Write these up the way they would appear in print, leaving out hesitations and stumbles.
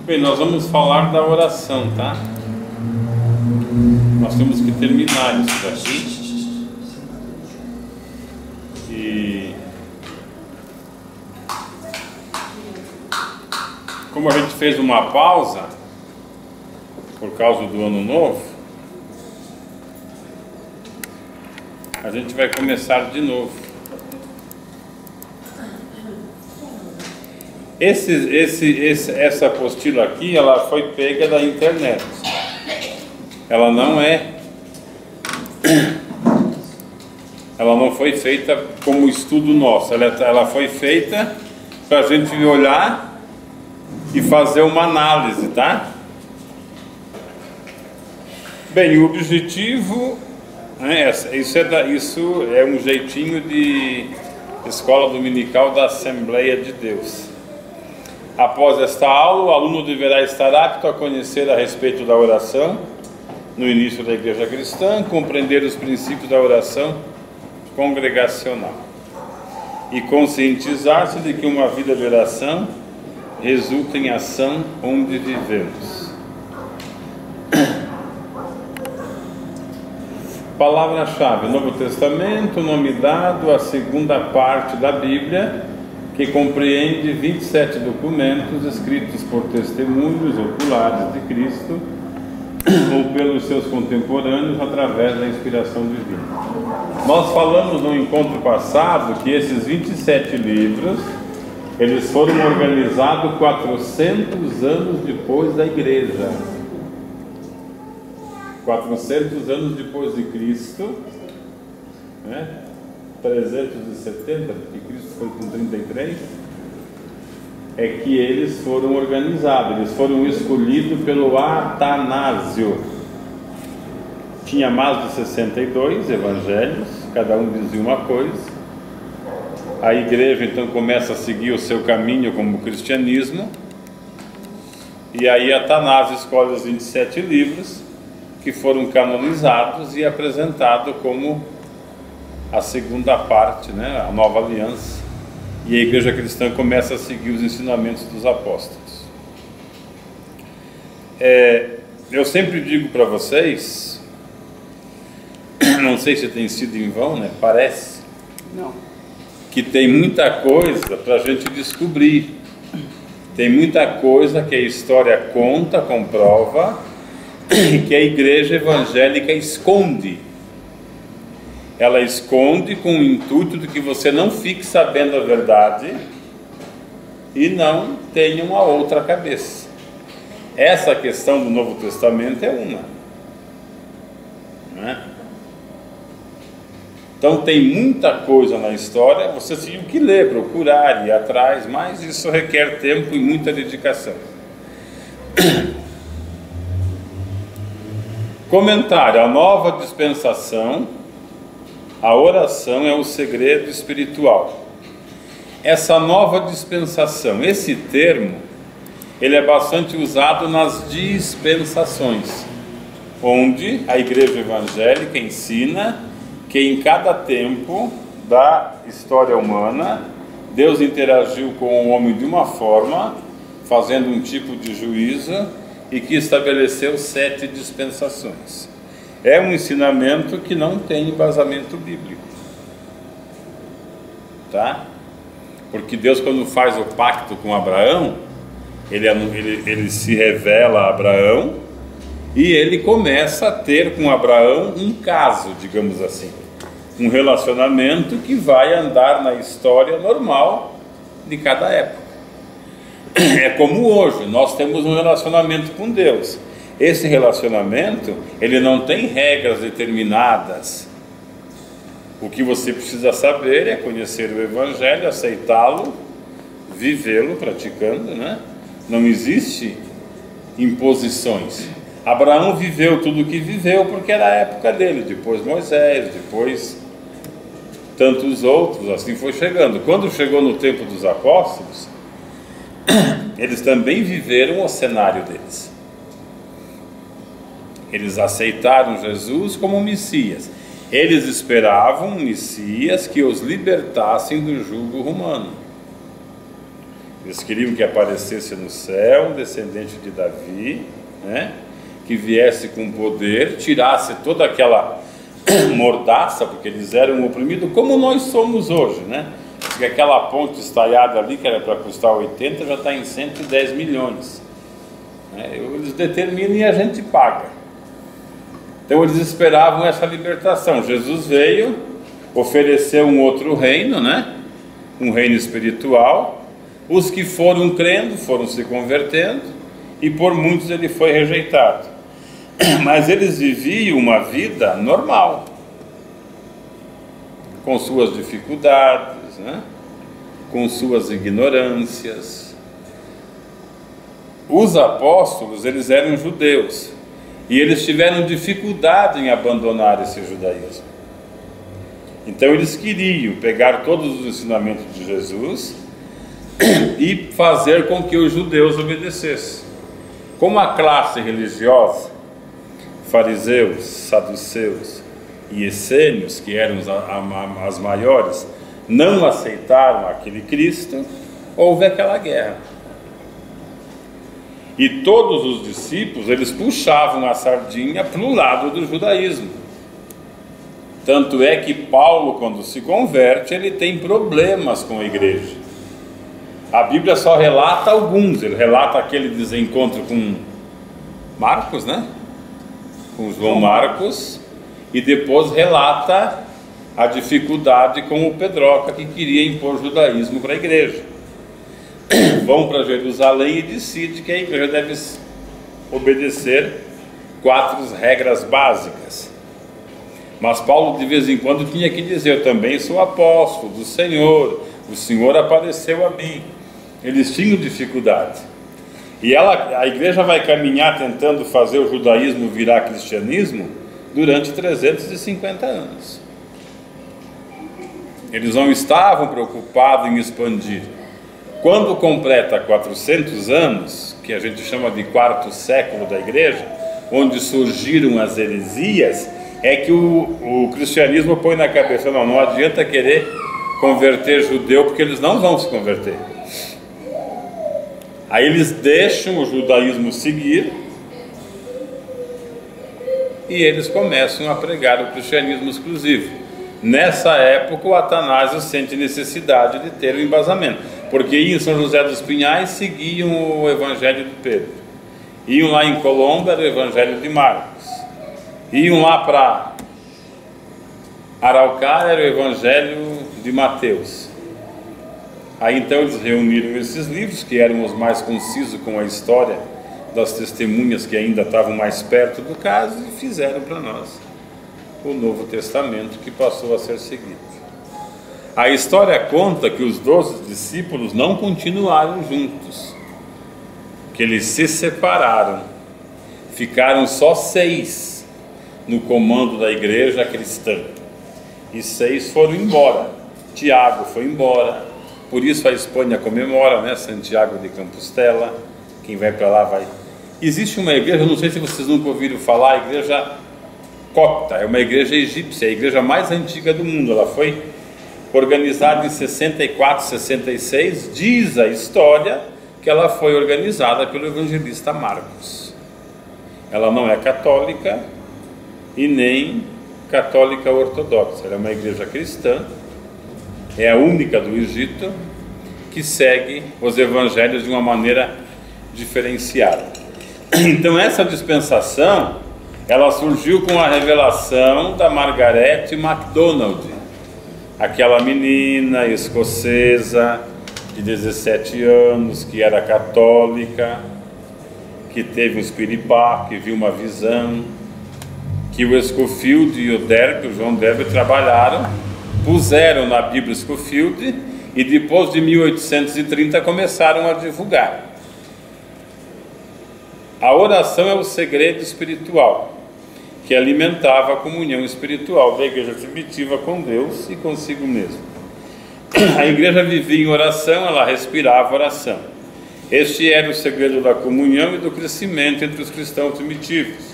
Bem, nós vamos falar da oração, tá? Nós temos que terminar isso daqui. E como a gente fez uma pausa por causa do ano novo, a gente vai começar de novo. Essa apostila aqui, ela foi pega da internet. Ela não foi feita como estudo nosso. Ela foi feita para a gente olhar e fazer uma análise, tá? Bem, o objetivo, né, isso é um jeitinho de escola dominical da Assembleia de Deus. Após esta aula, o aluno deverá estar apto a conhecer a respeito da oração no início da igreja cristã, compreender os princípios da oração congregacional e conscientizar-se de que uma vida de oração resulta em ação onde vivemos. Palavra-chave: Novo Testamento, nome dado à segunda parte da Bíblia, que compreende 27 documentos escritos por testemunhos oculares de Cristo ou pelos seus contemporâneos através da inspiração divina. Nós falamos no encontro passado que esses 27 livros, eles foram organizados 400 anos depois da igreja. 400 anos depois de Cristo, né? 370, porque Cristo foi com 33, é que eles foram organizados, eles foram escolhidos pelo Atanásio. Tinha mais de 62 evangelhos, cada um dizia uma coisa. A igreja então começa a seguir o seu caminho como o cristianismo, e aí Atanásio escolhe os 27 livros que foram canonizados e apresentados como a segunda parte, né, a nova aliança, e a igreja cristã começa a seguir os ensinamentos dos apóstolos. Eu sempre digo para vocês, não sei se tem sido em vão, né? Parece não, que tem muita coisa para a gente descobrir, tem muita coisa que a história conta, comprova, e que a igreja evangélica esconde. Ela esconde com o intuito de que você não fique sabendo a verdade e não tenha uma outra cabeça. Essa questão do Novo Testamento é uma, né? Então tem muita coisa na história, você tem que ler, procurar, ir atrás, mas isso requer tempo e muita dedicação. Comentário: a nova dispensação, a oração é o segredo espiritual. Essa nova dispensação, esse termo, ele é bastante usado nas dispensações, onde a igreja evangélica ensina que em cada tempo da história humana, Deus interagiu com o homem de uma forma, fazendo um tipo de juízo, e que estabeleceu 7 dispensações. É um ensinamento que não tem embasamento bíblico, tá? Porque Deus, quando faz o pacto com Abraão, ele se revela a Abraão e ele começa a ter com Abraão um caso, digamos assim, um relacionamento que vai andar na história normal de cada época. É como hoje, nós temos um relacionamento com Deus. Esse relacionamento, ele não tem regras determinadas. O que você precisa saber é conhecer o Evangelho, aceitá-lo, vivê-lo, praticando, né? Não existe imposições. Abraão viveu tudo o que viveu porque era a época dele, depois Moisés, depois tantos outros, assim foi chegando. Quando chegou no tempo dos apóstolos, eles também viveram o cenário deles. Eles aceitaram Jesus como Messias. Eles esperavam um Messias que os libertassem do jugo romano. Eles queriam que aparecesse no céu um descendente de Davi, né? Que viesse com poder, tirasse toda aquela mordaça, porque eles eram oprimidos como nós somos hoje, né? Porque aquela ponte estaiada ali, que era para custar 80, já está em 110 milhões. Né? Eles determinam e a gente paga. Então eles esperavam essa libertação. Jesus veio, ofereceu um outro reino, né? Um reino espiritual. Os que foram crendo, foram se convertendo, e por muitos ele foi rejeitado. Mas eles viviam uma vida normal, com suas dificuldades, né? Com suas ignorâncias. Os apóstolos, eles eram judeus, e eles tiveram dificuldade em abandonar esse judaísmo. Então eles queriam pegar todos os ensinamentos de Jesus e fazer com que os judeus obedecessem. Como a classe religiosa, fariseus, saduceus e essênios, que eram as maiores, não aceitaram aquele Cristo, houve aquela guerra. E todos os discípulos, eles puxavam a sardinha para o lado do judaísmo. Tanto é que Paulo, quando se converte, ele tem problemas com a igreja. A Bíblia só relata alguns. Ele relata aquele desencontro com Marcos, né? Com João Marcos, e depois relata a dificuldade com o Pedroca, que queria impor judaísmo para a igreja. Vão para Jerusalém e decide que a igreja deve obedecer 4 regras básicas. Mas Paulo de vez em quando tinha que dizer: eu também sou apóstolo do Senhor, o Senhor apareceu a mim. Eles tinham dificuldade. E a igreja vai caminhar tentando fazer o judaísmo virar cristianismo durante 350 anos. Eles não estavam preocupados em expandir. Quando completa 400 anos, que a gente chama de 4º século da igreja, onde surgiram as heresias, é que o cristianismo põe na cabeça: não adianta querer converter judeu, porque eles não vão se converter. Aí eles deixam o judaísmo seguir e eles começam a pregar o cristianismo exclusivo. Nessa época, o Atanásio sente necessidade de ter um embasamento, porque em São José dos Pinhais seguiam o Evangelho de Pedro, iam lá em Colombo, era o Evangelho de Marcos, iam lá para Araucária, era o Evangelho de Mateus. Aí então eles reuniram esses livros, que eram os mais concisos com a história das testemunhas que ainda estavam mais perto do caso, e fizeram para nós o Novo Testamento, que passou a ser seguido. A história conta que os 12 discípulos não continuaram juntos, que eles se separaram, ficaram só 6 no comando da igreja cristã, e 6 foram embora. Tiago foi embora. Por isso a Espanha comemora, né? Santiago de Compostela. Quem vai para lá vai. Existe uma igreja, não sei se vocês nunca ouviram falar, a igreja copta. É uma igreja egípcia, a igreja mais antiga do mundo. Ela foi organizada em 64, 66. Diz a história que ela foi organizada pelo evangelista Marcos. Ela não é católica e nem católica ortodoxa. Ela é uma igreja cristã. É a única do Egito que segue os evangelhos de uma maneira diferenciada. Então essa dispensação, ela surgiu com a revelação da Margaret MacDonald, aquela menina escocesa de 17 anos, que era católica, que teve um espiripá, que viu uma visão, que o Scofield e o João Derby trabalharam, puseram na Bíblia Scofield, e depois de 1830 começaram a divulgar. A oração é o segredo espiritual que alimentava a comunhão espiritual da igreja primitiva com Deus e consigo mesmo. A igreja vivia em oração, ela respirava oração. Este era o segredo da comunhão e do crescimento entre os cristãos primitivos.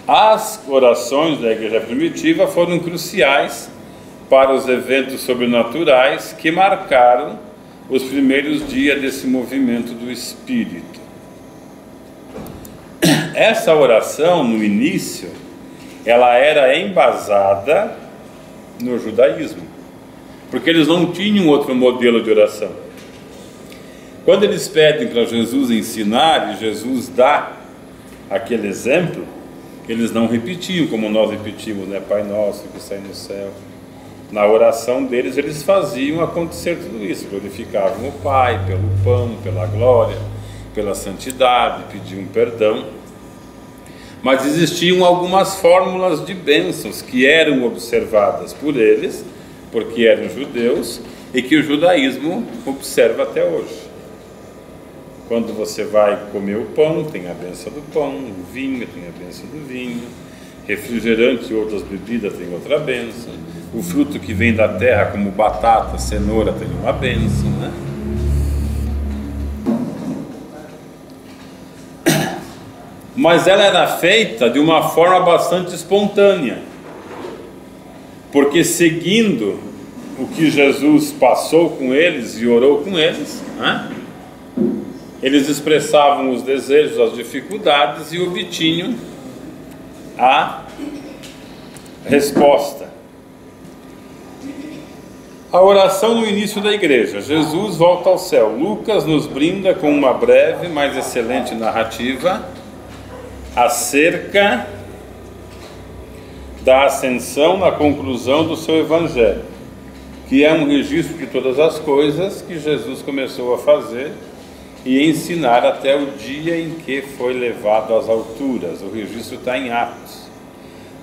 As orações da igreja primitiva foram cruciais para os eventos sobrenaturais que marcaram os primeiros dias desse movimento do Espírito. Essa oração, no início, ela era embasada no judaísmo, porque eles não tinham outro modelo de oração. Quando eles pedem para Jesus ensinar, e Jesus dá aquele exemplo, eles não repetiam como nós repetimos, né? Pai nosso que está no céu. Na oração deles, eles faziam acontecer tudo isso, glorificavam o Pai pelo pão, pela glória, pela santidade, pediam perdão. Mas existiam algumas fórmulas de bênçãos que eram observadas por eles, porque eram judeus, e que o judaísmo observa até hoje. Quando você vai comer o pão, tem a bênção do pão, o vinho tem a bênção do vinho, refrigerante e outras bebidas tem outra bênção, o fruto que vem da terra, como batata, cenoura, tem uma bênção, né? Mas ela era feita de uma forma bastante espontânea, porque seguindo o que Jesus passou com eles e orou com eles, né? Eles expressavam os desejos, as dificuldades e obtinham a resposta. A oração no início da igreja. Jesus volta ao céu. Lucas nos brinda com uma breve, mas excelente narrativa acerca da ascensão na conclusão do seu evangelho, que é um registro de todas as coisas que Jesus começou a fazer e ensinar até o dia em que foi levado às alturas. O registro está em Atos.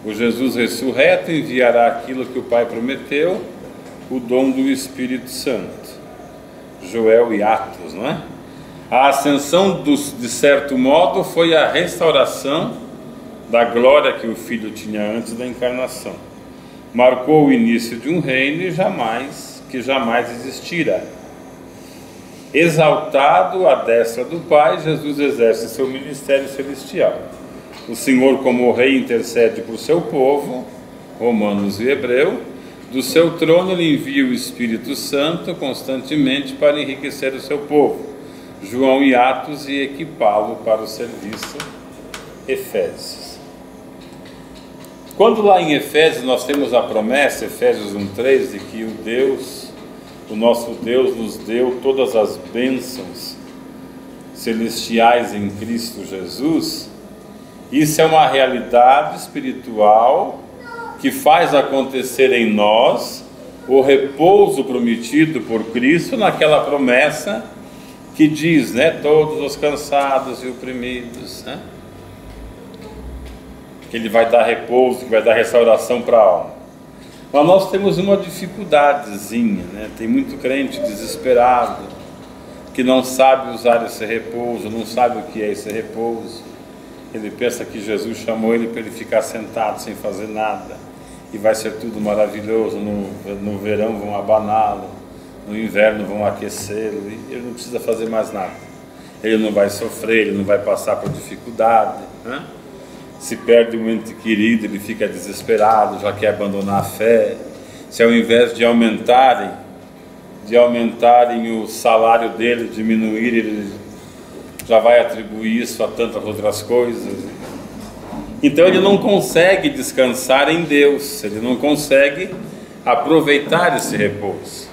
O Jesus ressurreto enviará aquilo que o Pai prometeu, o dom do Espírito Santo. Joel e Atos, não é? A ascensão, de certo modo, foi a restauração da glória que o Filho tinha antes da encarnação. Marcou o início de um reino que jamais existirá. Exaltado à destra do Pai, Jesus exerce seu ministério celestial. O Senhor, como rei, intercede por seu povo, romanos e hebreu. Do seu trono ele envia o Espírito Santo constantemente para enriquecer o seu povo. João e Atos, e equipá-lo para o serviço. Efésios. Quando lá em Efésios nós temos a promessa, Efésios 1:3, de que o nosso Deus nos deu todas as bênçãos celestiais em Cristo Jesus, isso é uma realidade espiritual que faz acontecer em nós o repouso prometido por Cristo naquela promessa que diz, né, todos os cansados e oprimidos, né, que Ele vai dar repouso, que vai dar restauração para a alma. Mas nós temos uma dificuldadezinha, né? Tem muito crente desesperado, que não sabe usar esse repouso, não sabe o que é esse repouso. Ele pensa que Jesus chamou ele para ele ficar sentado sem fazer nada, e vai ser tudo maravilhoso. No verão vão abaná-lo, no inverno vão aquecê-lo, e ele não precisa fazer mais nada. Ele não vai sofrer, ele não vai passar por dificuldade, né? Se perde um ente querido, ele fica desesperado, já quer abandonar a fé. Se ao invés de aumentarem o salário dele, diminuir, ele já vai atribuir isso a tantas outras coisas. Então ele não consegue descansar em Deus, ele não consegue aproveitar esse repouso.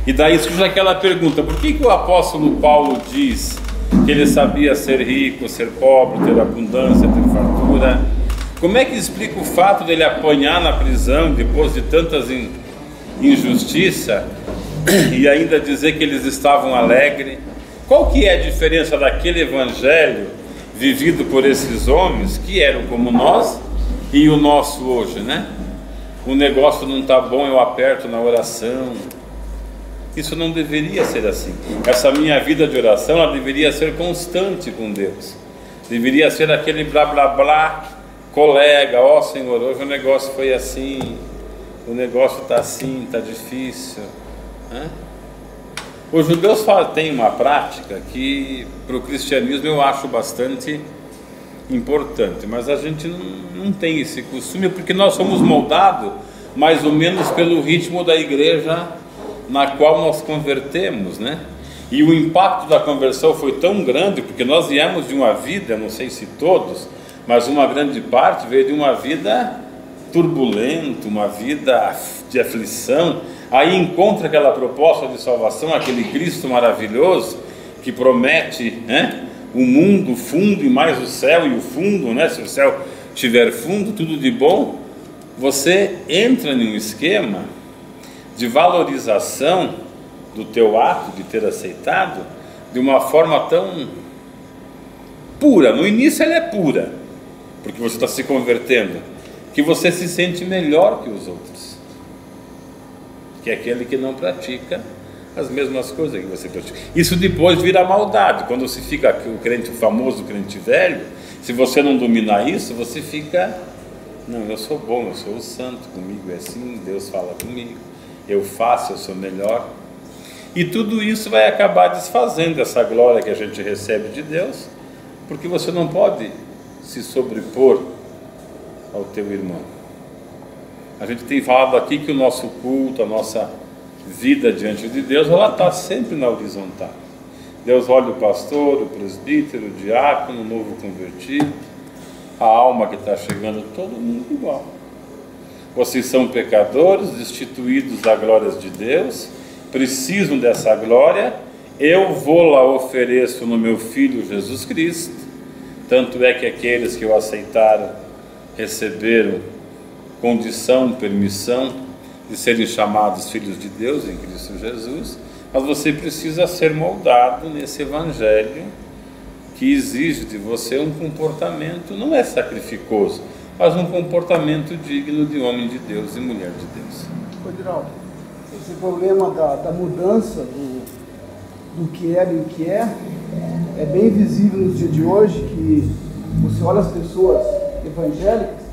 E daí surge aquela pergunta: por que o apóstolo Paulo diz que ele sabia ser rico, ser pobre, ter abundância, ter fartura? Como é que explica o fato dele apanhar na prisão depois de tantas injustiças e ainda dizer que eles estavam alegres? Qual que é a diferença daquele evangelho vivido por esses homens que eram como nós e o nosso hoje, né? O negócio não está bom, eu aperto na oração. Isso não deveria ser assim. Essa minha vida de oração, ela deveria ser constante com Deus. Deveria ser aquele blá blá blá, colega, ó Senhor, hoje o negócio foi assim, o negócio está assim, está difícil, né? Os judeus têm uma prática que para o cristianismo eu acho bastante importante, mas a gente não tem esse costume, porque nós somos moldados mais ou menos pelo ritmo da igreja na qual nós convertemos, né? E o impacto da conversão foi tão grande, porque nós viemos de uma vida, não sei se todos, mas uma grande parte veio de uma vida turbulenta, uma vida de aflição. Aí encontra aquela proposta de salvação, aquele Cristo maravilhoso que promete, né, o mundo, o fundo e mais o céu e o fundo, né? Se o céu tiver fundo, tudo de bom. Você entra em um esquema de valorização do teu ato de ter aceitado de uma forma tão pura. No início ela é pura, porque você está se convertendo, que você se sente melhor que os outros, que é aquele que não pratica as mesmas coisas que você pratica. Isso depois vira maldade. Quando você fica o crente, o famoso crente velho, se você não dominar isso, você fica, não, eu sou bom, eu sou o santo, comigo é assim, Deus fala comigo, eu faço, eu sou melhor. E tudo isso vai acabar desfazendo essa glória que a gente recebe de Deus, porque você não pode se sobrepor ao teu irmão. A gente tem falado aqui que o nosso culto, a nossa vida diante de Deus, ela está sempre na horizontal. Deus olha o pastor, o presbítero, o diácono, o novo convertido, a alma que está chegando, todo mundo igual. Vocês são pecadores, destituídos da glória de Deus, precisam dessa glória, eu vou lá ofereço no meu Filho Jesus Cristo. Tanto é que aqueles que o aceitaram receberam condição, permissão de serem chamados filhos de Deus em Cristo Jesus. Mas você precisa ser moldado nesse evangelho que exige de você um comportamento, não é sacrificoso, mas um comportamento digno de homem de Deus e mulher de Deus. Diraldo, esse problema da mudança do que era e o que é bem visível nos dias de hoje, que você olha as pessoas evangélicas,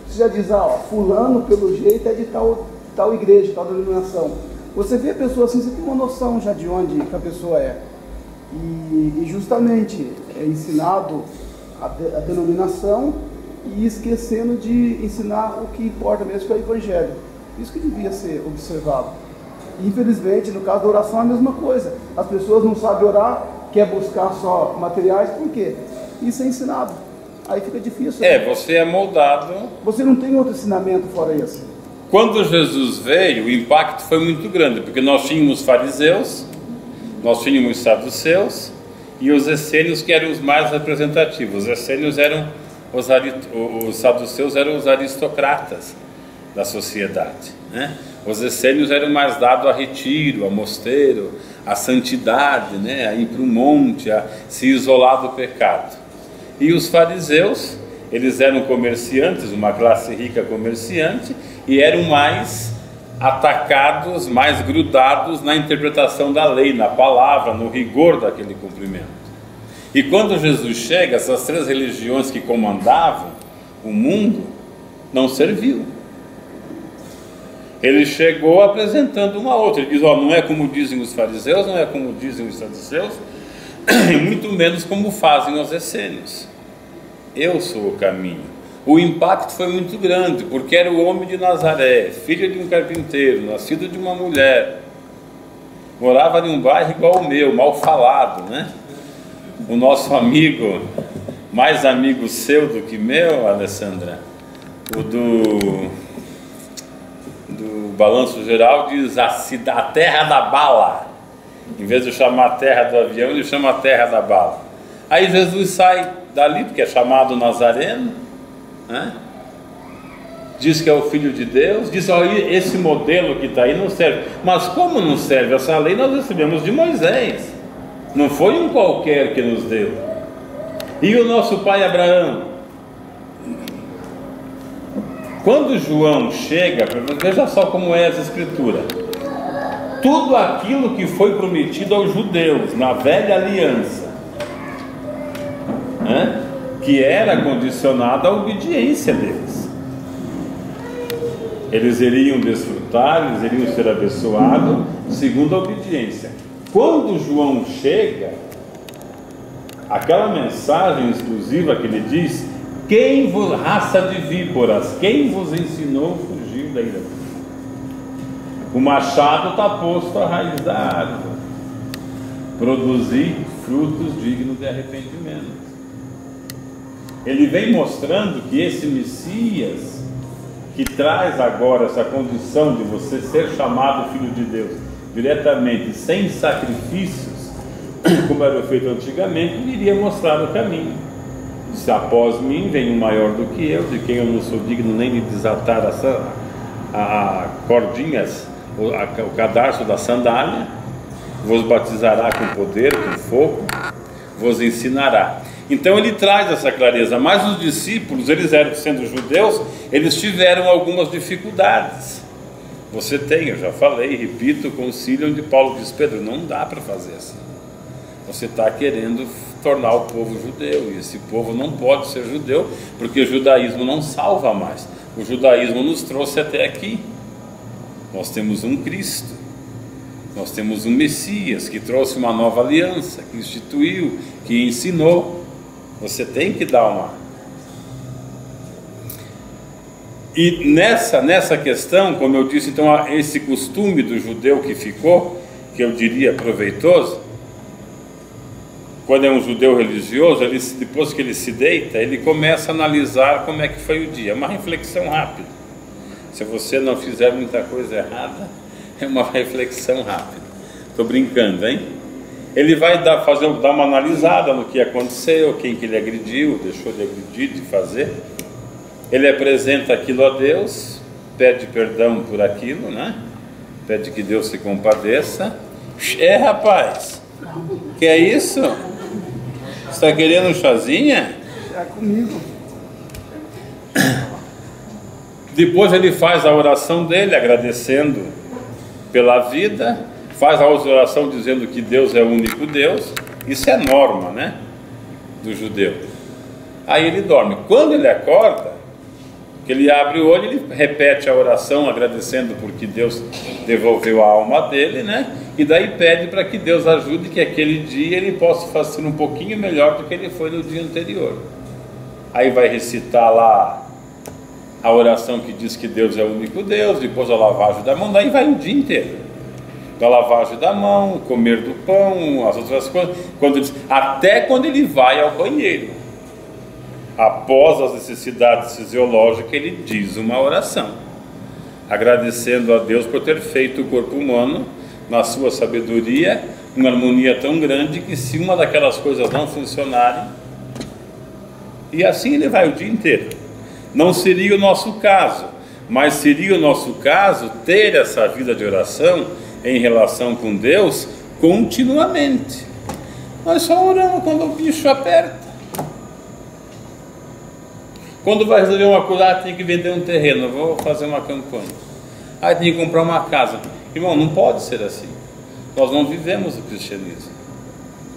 você já diz, fulano pelo jeito é de tal igreja, tal denominação. Você vê a pessoa assim, você tem uma noção já de onde que a pessoa é. E justamente é ensinado a denominação e esquecendo de ensinar o que importa mesmo, que é o evangelho. Isso que devia ser observado. E, infelizmente, no caso da oração é a mesma coisa. As pessoas não sabem orar, quer buscar só materiais, por quê? Isso é ensinado. Aí fica difícil. Você é moldado. Você não tem outro ensinamento fora esse. Quando Jesus veio, o impacto foi muito grande, porque nós tínhamos fariseus, nós tínhamos saduceus e os essênios, que eram os mais representativos. Os essênios eram os saduceus eram os aristocratas da sociedade, né? Os essênios eram mais dados a retiro, a mosteiro, a santidade, né? A ir para o monte, a se isolar do pecado. E os fariseus, eles eram comerciantes, uma classe rica comerciante, e eram mais atacados, mais grudados na interpretação da lei, na palavra, no rigor daquele cumprimento. E quando Jesus chega, essas três religiões que comandavam o mundo não serviu. Ele chegou apresentando uma outra. Ele diz, não é como dizem os fariseus, não é como dizem os saduceus, e muito menos como fazem os essênios. Eu sou o caminho. O impacto foi muito grande, porque era o homem de Nazaré, filho de um carpinteiro, nascido de uma mulher, morava em um bairro igual ao meu, mal falado, né? O nosso amigo, mais amigo seu do que meu, Alessandra, o do Balanço Geral, diz a terra da bala. Em vez de chamar a terra do avião, ele chama a terra da bala. Aí Jesus sai dali, porque é chamado Nazareno, né? Diz que é o Filho de Deus, diz, esse modelo que está aí não serve. Mas como não serve? Essa lei nós recebemos de Moisés, não foi um qualquer que nos deu. E o nosso pai Abraão, quando João chega, veja só como é as escrituras, tudo aquilo que foi prometido aos judeus na velha aliança, né, que era condicionado à obediência deles. Eles iriam desfrutar, eles iriam ser abençoados segundo a obediência. Quando João chega, aquela mensagem exclusiva que ele diz, raça de víboras, quem vos ensinou a fugir da ira? O machado está posto à raiz da árvore. Produzir frutos dignos de arrependimento. Ele vem mostrando que esse Messias, que traz agora essa condição de você ser chamado Filho de Deus diretamente, sem sacrifícios, como era feito antigamente, ele iria mostrar o caminho. Se após mim vem um maior do que eu, de quem eu não sou digno nem de desatar a cordinhas, o cadarço da sandália, vos batizará com poder, com fogo, vos ensinará. Então ele traz essa clareza, mas os discípulos, eles eram, sendo judeus, eles tiveram algumas dificuldades. Você tem, eu já falei, repito, o concílio onde Paulo diz: Pedro, não dá para fazer assim. Você está querendo tornar o povo judeu, e esse povo não pode ser judeu, porque o judaísmo não salva mais. O judaísmo nos trouxe até aqui. Nós temos um Cristo, nós temos um Messias que trouxe uma nova aliança, que instituiu, que ensinou. Você tem que dar uma... E nessa questão, como eu disse, então, esse costume do judeu que ficou, que eu diria proveitoso, quando é um judeu religioso, ele, depois que ele se deita, ele começa a analisar como é que foi o dia, uma reflexão rápida. Se você não fizer muita coisa errada, é uma reflexão rápida. Estou brincando, hein? Ele vai dar uma analisada no que aconteceu, quem que ele agrediu, deixou de agredir, de fazer. Ele apresenta aquilo a Deus, pede perdão por aquilo, né? Pede que Deus se compadeça. Rapaz, que é isso? Você está querendo um chazinha? Já comigo. Depois ele faz a oração dele, agradecendo pela vida. Faz a oração dizendo que Deus é o único Deus. Isso é norma, né? Do judeu. Aí ele dorme. Quando ele acorda, que ele abre o olho, ele repete a oração agradecendo porque Deus devolveu a alma dele, né? E daí pede para que Deus ajude que aquele dia ele possa fazer um pouquinho melhor do que ele foi no dia anterior. Aí vai recitar lá a oração que diz que Deus é o único Deus, depois a lavagem da mão, daí vai o dia inteiro. Da lavagem da mão, comer do pão, as outras coisas, até quando ele vai ao banheiro. Após as necessidades fisiológicas, ele diz uma oração, agradecendo a Deus por ter feito o corpo humano, na sua sabedoria, uma harmonia tão grande que se uma daquelas coisas não funcionarem, e assim ele vai o dia inteiro. Não seria o nosso caso, mas seria o nosso caso ter essa vida de oração em relação com Deus continuamente. Nós só oramos quando o bicho aperta. Quando vai resolver uma coisa, tem que vender um terreno, vou fazer uma campanha. Aí tem que comprar uma casa. Irmão, não pode ser assim. Nós não vivemos o cristianismo.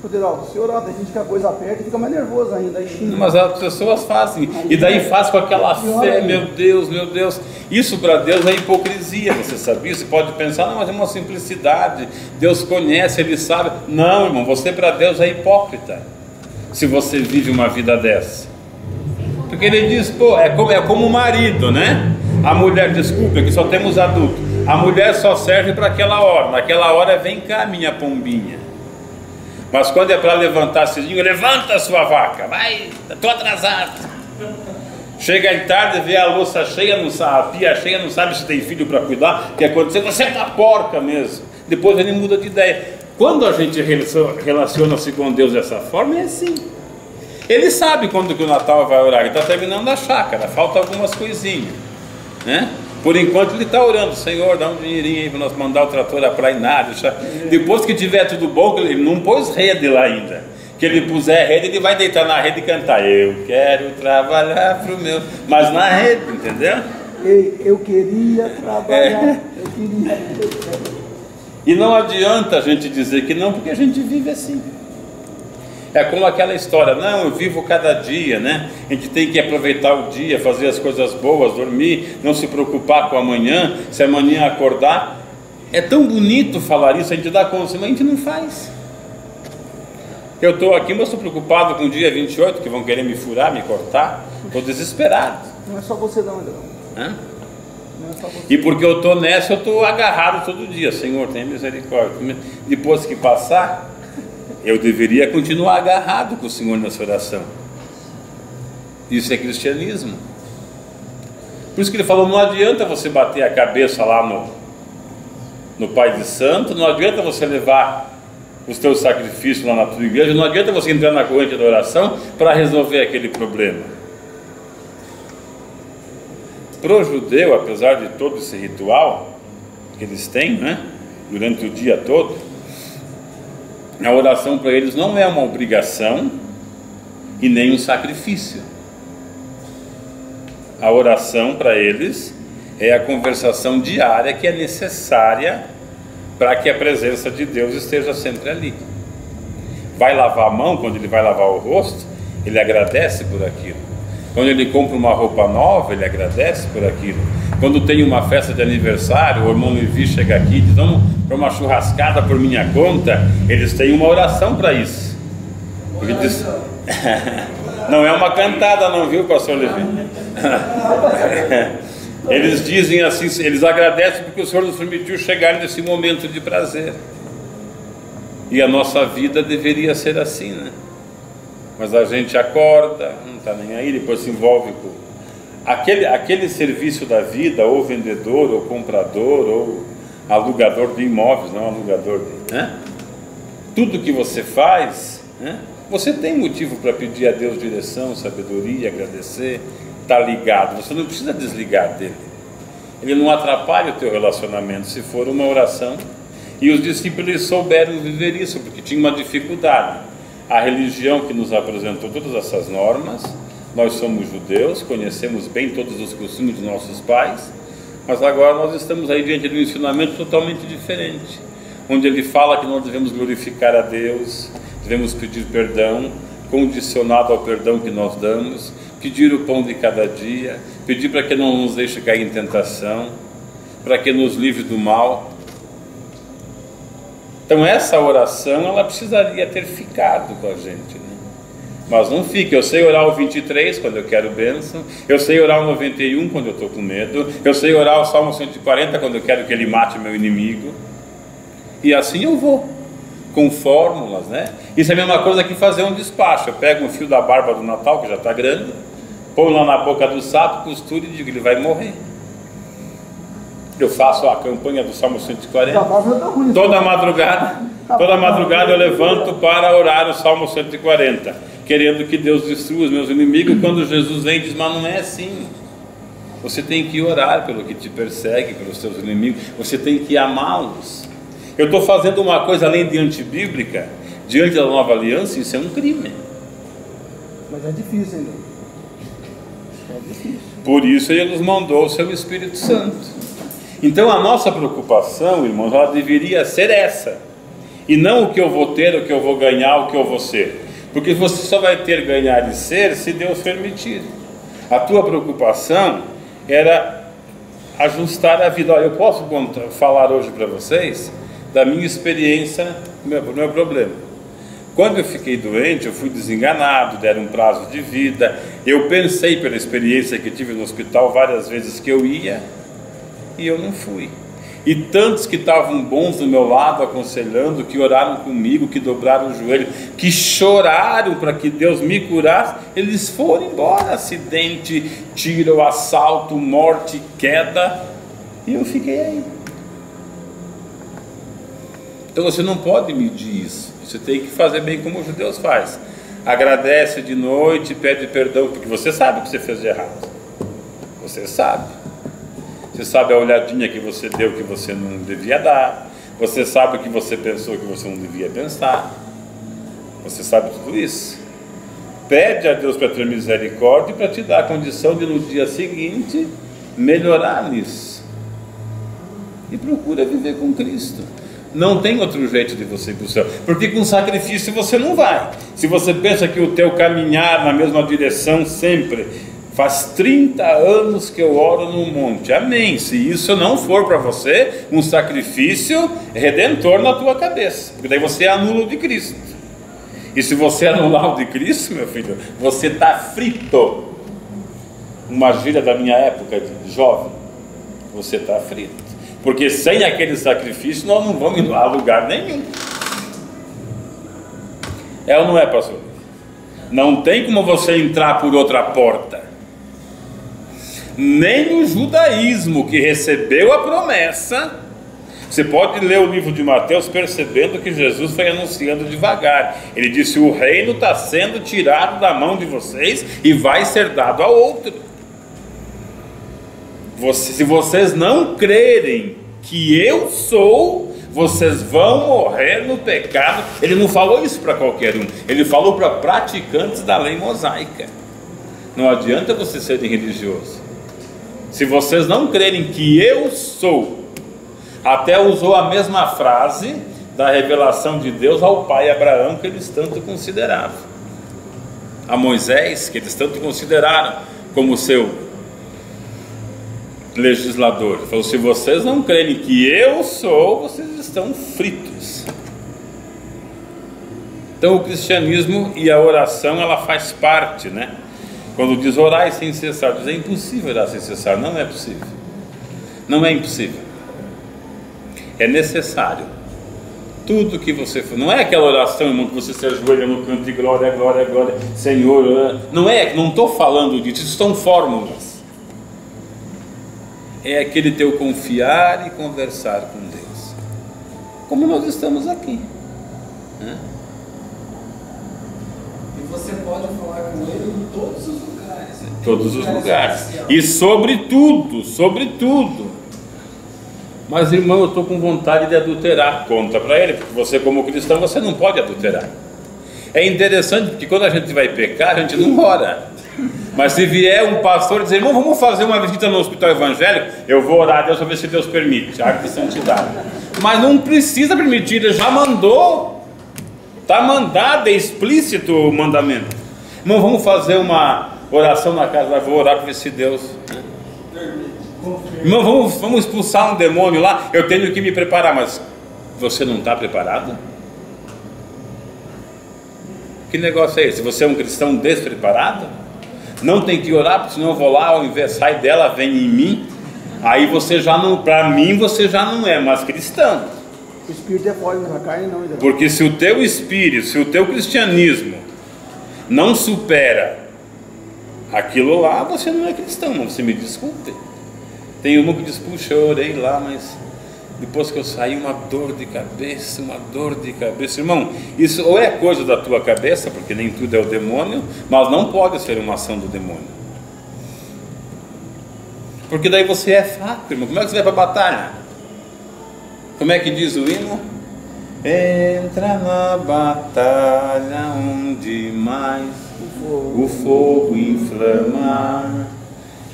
Poderoso, o senhor, tem gente que a coisa aperta e fica mais nervoso ainda. Mas as pessoas fazem, e daí faz com aquela fé, meu Deus, meu Deus. Isso para Deus é hipocrisia, você sabia? Você pode pensar, não, mas é uma simplicidade, Deus conhece, Ele sabe. Não, irmão, você para Deus é hipócrita, se você vive uma vida dessa. Porque Ele diz, pô, é como o marido, né? A mulher, desculpa, que só temos adultos. A mulher só serve para aquela hora, naquela hora vem cá minha pombinha. Mas quando é para levantar cedinho, levanta a sua vaca, vai, estou atrasado. Chega em tarde, vê a louça cheia, não sabe, a pia cheia, não sabe se tem filho para cuidar, o que aconteceu, você é uma porca mesmo. Depois ele muda de ideia. Quando a gente relaciona-se com Deus dessa forma, é assim. Ele sabe quando que o Natal vai orar, ele está terminando a chácara, falta algumas coisinhas, né? Por enquanto ele está orando, Senhor, dá um dinheirinho aí para nós mandar o trator a prainado. Depois que tiver tudo bom, ele não pôs rede lá ainda. Que ele puser rede, ele vai deitar na rede e cantar, eu quero trabalhar pro meu... Mas na rede, entendeu? Eu queria trabalhar, eu queria... E não adianta a gente dizer que não, porque a gente vive assim. É como aquela história, não, eu vivo cada dia, né? A gente tem que aproveitar o dia, fazer as coisas boas, dormir, não se preocupar com amanhã, se amanhã acordar. É tão bonito falar isso, a gente dá conta, mas a gente não faz. Eu estou aqui, mas estou preocupado com o dia 28, que vão querer me furar, me cortar. Estou desesperado. Não é só você não, André. E porque eu estou nessa, eu estou agarrado todo dia. Senhor, tenha misericórdia. Depois que passar, eu deveria continuar agarrado com o Senhor nessa oração. Isso é cristianismo. Por isso que ele falou, não adianta você bater a cabeça lá no Pai de Santo, não adianta você levar os teus sacrifícios lá na tua igreja, não adianta você entrar na corrente da oração para resolver aquele problema. Para o judeu, apesar de todo esse ritual que eles têm, né, durante o dia todo, a oração para eles não é uma obrigação e nem um sacrifício. A oração para eles é a conversação diária que é necessária para que a presença de Deus esteja sempre ali. Vai lavar a mão, quando ele vai lavar o rosto, ele agradece por aquilo. Quando ele compra uma roupa nova, ele agradece por aquilo. Quando tem uma festa de aniversário, o irmão Levi chega aqui e diz, vamos para uma churrascada por minha conta, eles têm uma oração para isso. Ele diz, não é uma cantada não, viu, pastor Levi? Eles dizem assim, eles agradecem porque o Senhor nos permitiu chegar nesse momento de prazer. E a nossa vida deveria ser assim, né? Mas a gente acorda, não está nem aí, depois se envolve com aquele serviço da vida, ou vendedor, ou comprador, ou alugador de imóveis, não alugador de, né? Tudo que você faz, né? Você tem motivo para pedir a Deus direção, sabedoria, agradecer, está ligado, você não precisa desligar dele. Ele não atrapalha o teu relacionamento se for uma oração. E os discípulos souberam viver isso, porque tinha uma dificuldade. A religião que nos apresentou todas essas normas, nós somos judeus, conhecemos bem todos os costumes dos nossos pais, mas agora nós estamos aí diante de um ensinamento totalmente diferente, onde ele fala que nós devemos glorificar a Deus, devemos pedir perdão, condicionado ao perdão que nós damos, pedir o pão de cada dia, pedir para que não nos deixe cair em tentação, para que nos livre do mal. Então essa oração, ela precisaria ter ficado com a gente, né? Mas não fica. Eu sei orar o 23 quando eu quero bênção, eu sei orar o 91 quando eu estou com medo, eu sei orar o Salmo 140 quando eu quero que ele mate meu inimigo, e assim eu vou, com fórmulas, né? Isso é a mesma coisa que fazer um despacho. Eu pego um fio da barba do Natal, que já está grande, põe lá na boca do sapo, costuro e digo, ele vai morrer. Eu faço a campanha do Salmo 140, toda madrugada eu levanto para orar o Salmo 140, querendo que Deus destrua os meus inimigos. Quando Jesus vem, diz, mas não é assim. Você tem que orar pelo que te persegue, pelos seus inimigos, você tem que amá-los. Eu estou fazendo uma coisa além de antibíblica, diante da nova aliança, isso é um crime. Mas é difícil ainda. É difícil. Por isso ele nos mandou o seu Espírito Santo. Então a nossa preocupação, irmãos, ela deveria ser essa, e não o que eu vou ter, o que eu vou ganhar, o que eu vou ser, porque você só vai ter, ganhar e ser se Deus permitir. A tua preocupação era ajustar a vida. Eu posso falar hoje para vocês da minha experiência, do meu problema. Quando eu fiquei doente, eu fui desenganado, deram um prazo de vida, eu pensei pela experiência que tive no hospital várias vezes que eu ia, e eu não fui. E tantos que estavam bons do meu lado, aconselhando, que oraram comigo, que dobraram o joelho, que choraram para que Deus me curasse, eles foram embora. Acidente, tiro, assalto, morte, queda, e eu fiquei aí. Então você não pode medir isso. Você tem que fazer bem como os judeus fazem. Agradece de noite, pede perdão, porque você sabe o que você fez de errado. Você sabe. Você sabe a olhadinha que você deu que você não devia dar. Você sabe o que você pensou que você não devia pensar. Você sabe tudo isso. Pede a Deus para ter misericórdia e para te dar a condição de no dia seguinte melhorar nisso. E procura viver com Cristo. Não tem outro jeito de você ir para o céu, porque com sacrifício você não vai. Se você pensa que o teu caminhar na mesma direção sempre... Faz 30 anos que eu oro no monte, amém. Se isso não for para você um sacrifício redentor na tua cabeça, porque daí você anula o de Cristo. E se você anular o de Cristo, meu filho, você está frito. Uma gíria da minha época de jovem. você está frito. Porque sem aquele sacrifício nós não vamos ir a lugar nenhum. É ou não é, pastor? Não tem como você entrar por outra porta. Nem o judaísmo, que recebeu a promessa. Você pode ler o livro de Mateus percebendo que Jesus foi anunciando devagar. Ele disse: o reino está sendo tirado da mão de vocês e vai ser dado a outro. Se vocês não crerem que eu sou, vocês vão morrer no pecado. Ele não falou isso para qualquer um, ele falou para praticantes da lei mosaica. Não adianta você ser religioso. Se vocês não crerem que eu sou, até usou a mesma frase da revelação de Deus ao pai Abraão, que eles tanto consideravam, a Moisés, que eles tanto consideraram como seu legislador. Falou: se vocês não crerem que eu sou, vocês estão fritos. Então o cristianismo e a oração, ela faz parte, né? Quando diz orai sem cessar, diz: é impossível orar sem cessar. Não é possível, não é impossível, é necessário. Tudo que você for, não é aquela oração, irmão, que você se ajoelha no canto de glória, glória, glória, Senhor, não estou falando disso, isso são fórmulas. É aquele teu confiar e conversar com Deus, como nós estamos aqui, né? E você pode falar com Ele em todos os lugares. Todos os lugares. E sobre tudo. Mas, irmão, eu estou com vontade de adulterar. Conta para ele, porque você, como cristão, você não pode adulterar. É interessante, porque quando a gente vai pecar, a gente não ora. Mas se vier um pastor e dizer: irmão, vamos fazer uma visita no hospital evangélico, eu vou orar a Deus para ver se Deus permite, arte de santidade. Mas não precisa permitir, ele já mandou. Está mandado, é explícito o mandamento. Irmão, vamos fazer uma oração na casa, eu vou orar para ver se Deus... Irmão, vamos expulsar um demônio lá, eu tenho que me preparar. Mas você não está preparado? Que negócio é esse? Você é um cristão despreparado? Não tem que orar, porque senão eu vou lá, ao invés sai dela, vem em mim. Aí você já não, para mim você já não é mais cristão. O espírito é forte, mas a carne não. Porque se o teu espírito, se o teu cristianismo não supera aquilo lá, você não é cristão, não, você me desculpe. Tem uma que diz: puxa, eu orei lá, mas depois que eu saí, uma dor de cabeça. Irmão, isso ou é coisa da tua cabeça, porque nem tudo é o demônio, mas não pode ser uma ação do demônio, porque daí você é fraco, irmão. Como é que você vai para a batalha? Como é que diz o hino? Entra na batalha onde mais o fogo inflama,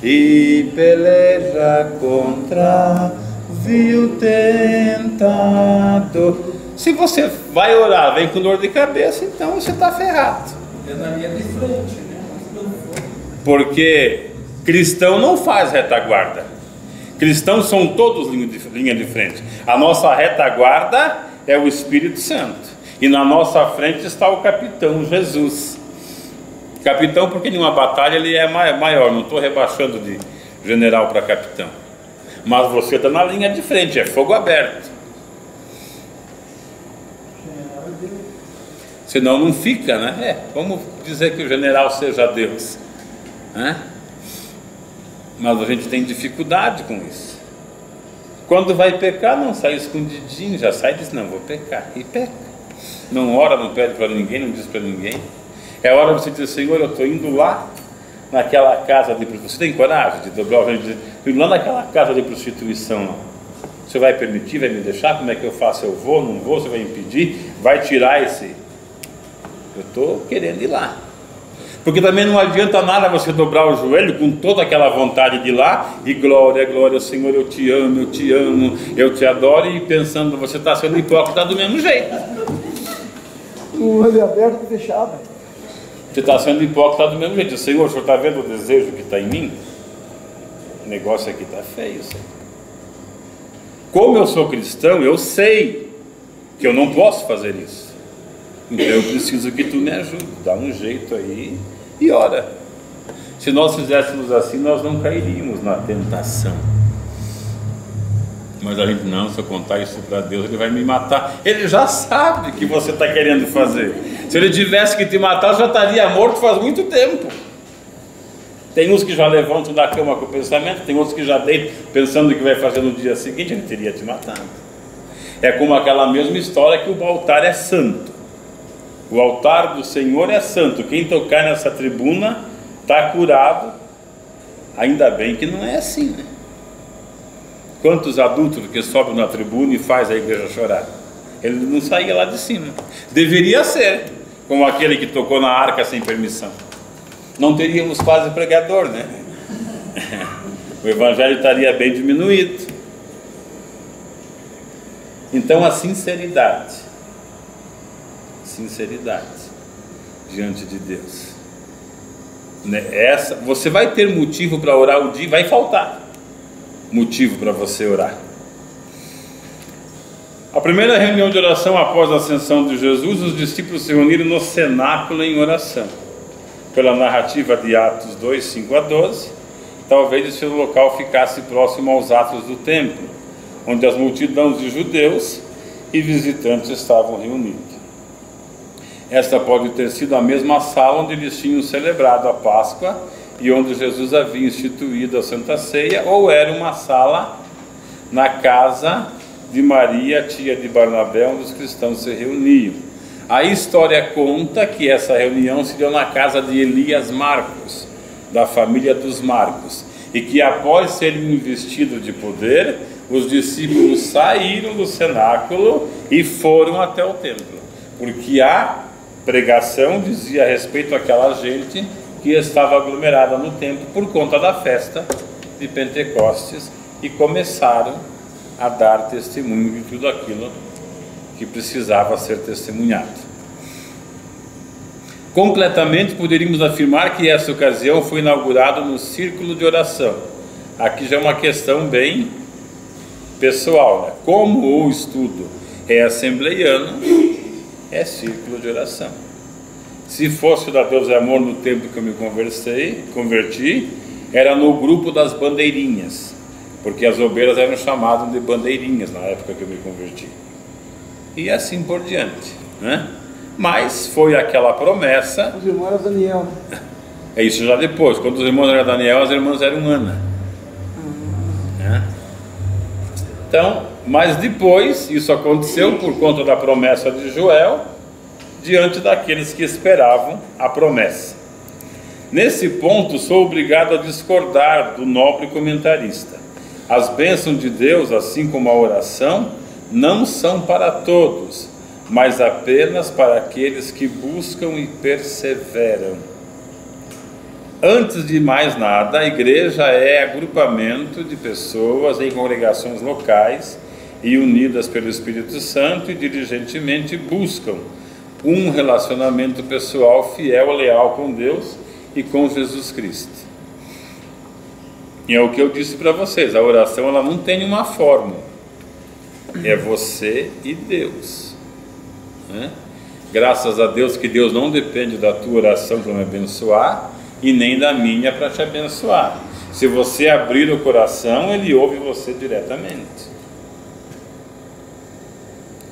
e peleja contra vil tentador. Se você vai orar, vem com dor de cabeça, então você está ferrado. É na linha de frente, né? Porque cristão não faz retaguarda. Cristãos são todos linha de frente. A nossa retaguarda é o Espírito Santo, e na nossa frente está o capitão Jesus. Capitão, porque em uma batalha ele é maior. Não estou rebaixando de general para capitão, mas você está na linha de frente, é fogo aberto. Senão não fica, né? Vamos dizer que o general seja Deus, né? Mas a gente tem dificuldade com isso. Quando vai pecar, não sai escondidinho, já sai e diz: não, vou pecar, e peca. Não ora, não pede para ninguém, não diz para ninguém. É hora de você dizer: Senhor, eu estou indo lá naquela casa de prostituição. Você tem coragem de dobrar o joelho e dizer: estou indo lá naquela casa de prostituição? Você vai permitir, vai me deixar? Como é que eu faço? Eu vou, não vou? Você vai impedir? Vai tirar esse... Eu estou querendo ir lá. Porque também não adianta nada você dobrar o joelho com toda aquela vontade de ir lá e glória, glória, Senhor, eu te amo, eu te adoro, e pensando, você está sendo hipócrita do mesmo jeito. O olho aberto e fechado. Você está sendo hipócrita do mesmo jeito. Senhor, o Senhor está vendo o desejo que está em mim? O negócio aqui está feio, Senhor. Como eu sou cristão, eu sei que eu não posso fazer isso. Então eu preciso que tu me ajude. Dá um jeito aí e ora. Se nós fizéssemos assim, nós não cairíamos na tentação. Mas a gente, não, se eu contar isso para Deus, ele vai me matar. Ele já sabe o que você está querendo fazer. Se ele tivesse que te matar, já estaria morto faz muito tempo. Tem uns que já levantam da cama com o pensamento, tem outros que já deitam pensando o que vai fazer no dia seguinte, ele teria te matado. É como aquela mesma história que o altar é santo. O altar do Senhor é santo. Quem tocar nessa tribuna está curado. Ainda bem que não é assim, né? Quantos adultos que sobem na tribuna e faz a igreja chorar? Ele não saía lá de cima. Deveria ser, como aquele que tocou na arca sem permissão. Não teríamos quase pregador, né? O evangelho estaria bem diminuído. Então a sinceridade diante de Deus, né? Você vai ter motivo para orar o dia, vai faltar motivo para você orar. A primeira reunião de oração após a ascensão de Jesus, os discípulos se reuniram no cenáculo em oração. Pela narrativa de Atos 2, 5 a 12, talvez esse local ficasse próximo aos atos do templo, onde as multidões de judeus e visitantes estavam reunidos. Esta pode ter sido a mesma sala onde eles tinham celebrado a Páscoa e onde Jesus havia instituído a Santa Ceia, ou era uma sala na casa de Maria, tia de Barnabé, onde os cristãos se reuniam. A história conta que essa reunião se deu na casa de Elias Marcos, da família dos Marcos, e que após serem investidos de poder, os discípulos saíram do cenáculo e foram até o templo, porque a pregação dizia a respeito àquela gente que estava aglomerada no templo por conta da festa de Pentecostes, e começaram a dar testemunho de tudo aquilo que precisava ser testemunhado. Completamente poderíamos afirmar que essa ocasião foi inaugurada no círculo de oração. Aqui já é uma questão bem pessoal, né? Como o estudo é assembleiano, é círculo de oração. Se fosse da Deus é Amor no tempo que eu me converti, era no grupo das bandeirinhas, porque as obreiras eram chamadas de bandeirinhas na época que eu me converti. E assim por diante, né? Mas foi aquela promessa. Os irmãos eram Daniel, né? É isso já depois. Quando os irmãos eram Daniel, as irmãs eram Ana. Né? Então, mas depois, isso aconteceu por conta da promessa de Joel, diante daqueles que esperavam a promessa. Nesse ponto, sou obrigado a discordar do nobre comentarista. As bênçãos de Deus, assim como a oração, não são para todos, mas apenas para aqueles que buscam e perseveram. Antes de mais nada, a igreja é agrupamento de pessoas em congregações locais e unidas pelo Espírito Santo e diligentemente buscam um relacionamento pessoal fiel e leal com Deus e com Jesus Cristo. E é o que eu disse para vocês, a oração ela não tem uma fórmula, é você e Deus, né? Graças a Deus que Deus não depende da tua oração para me abençoar e nem da minha para te abençoar. Se você abrir o coração, Ele ouve você diretamente.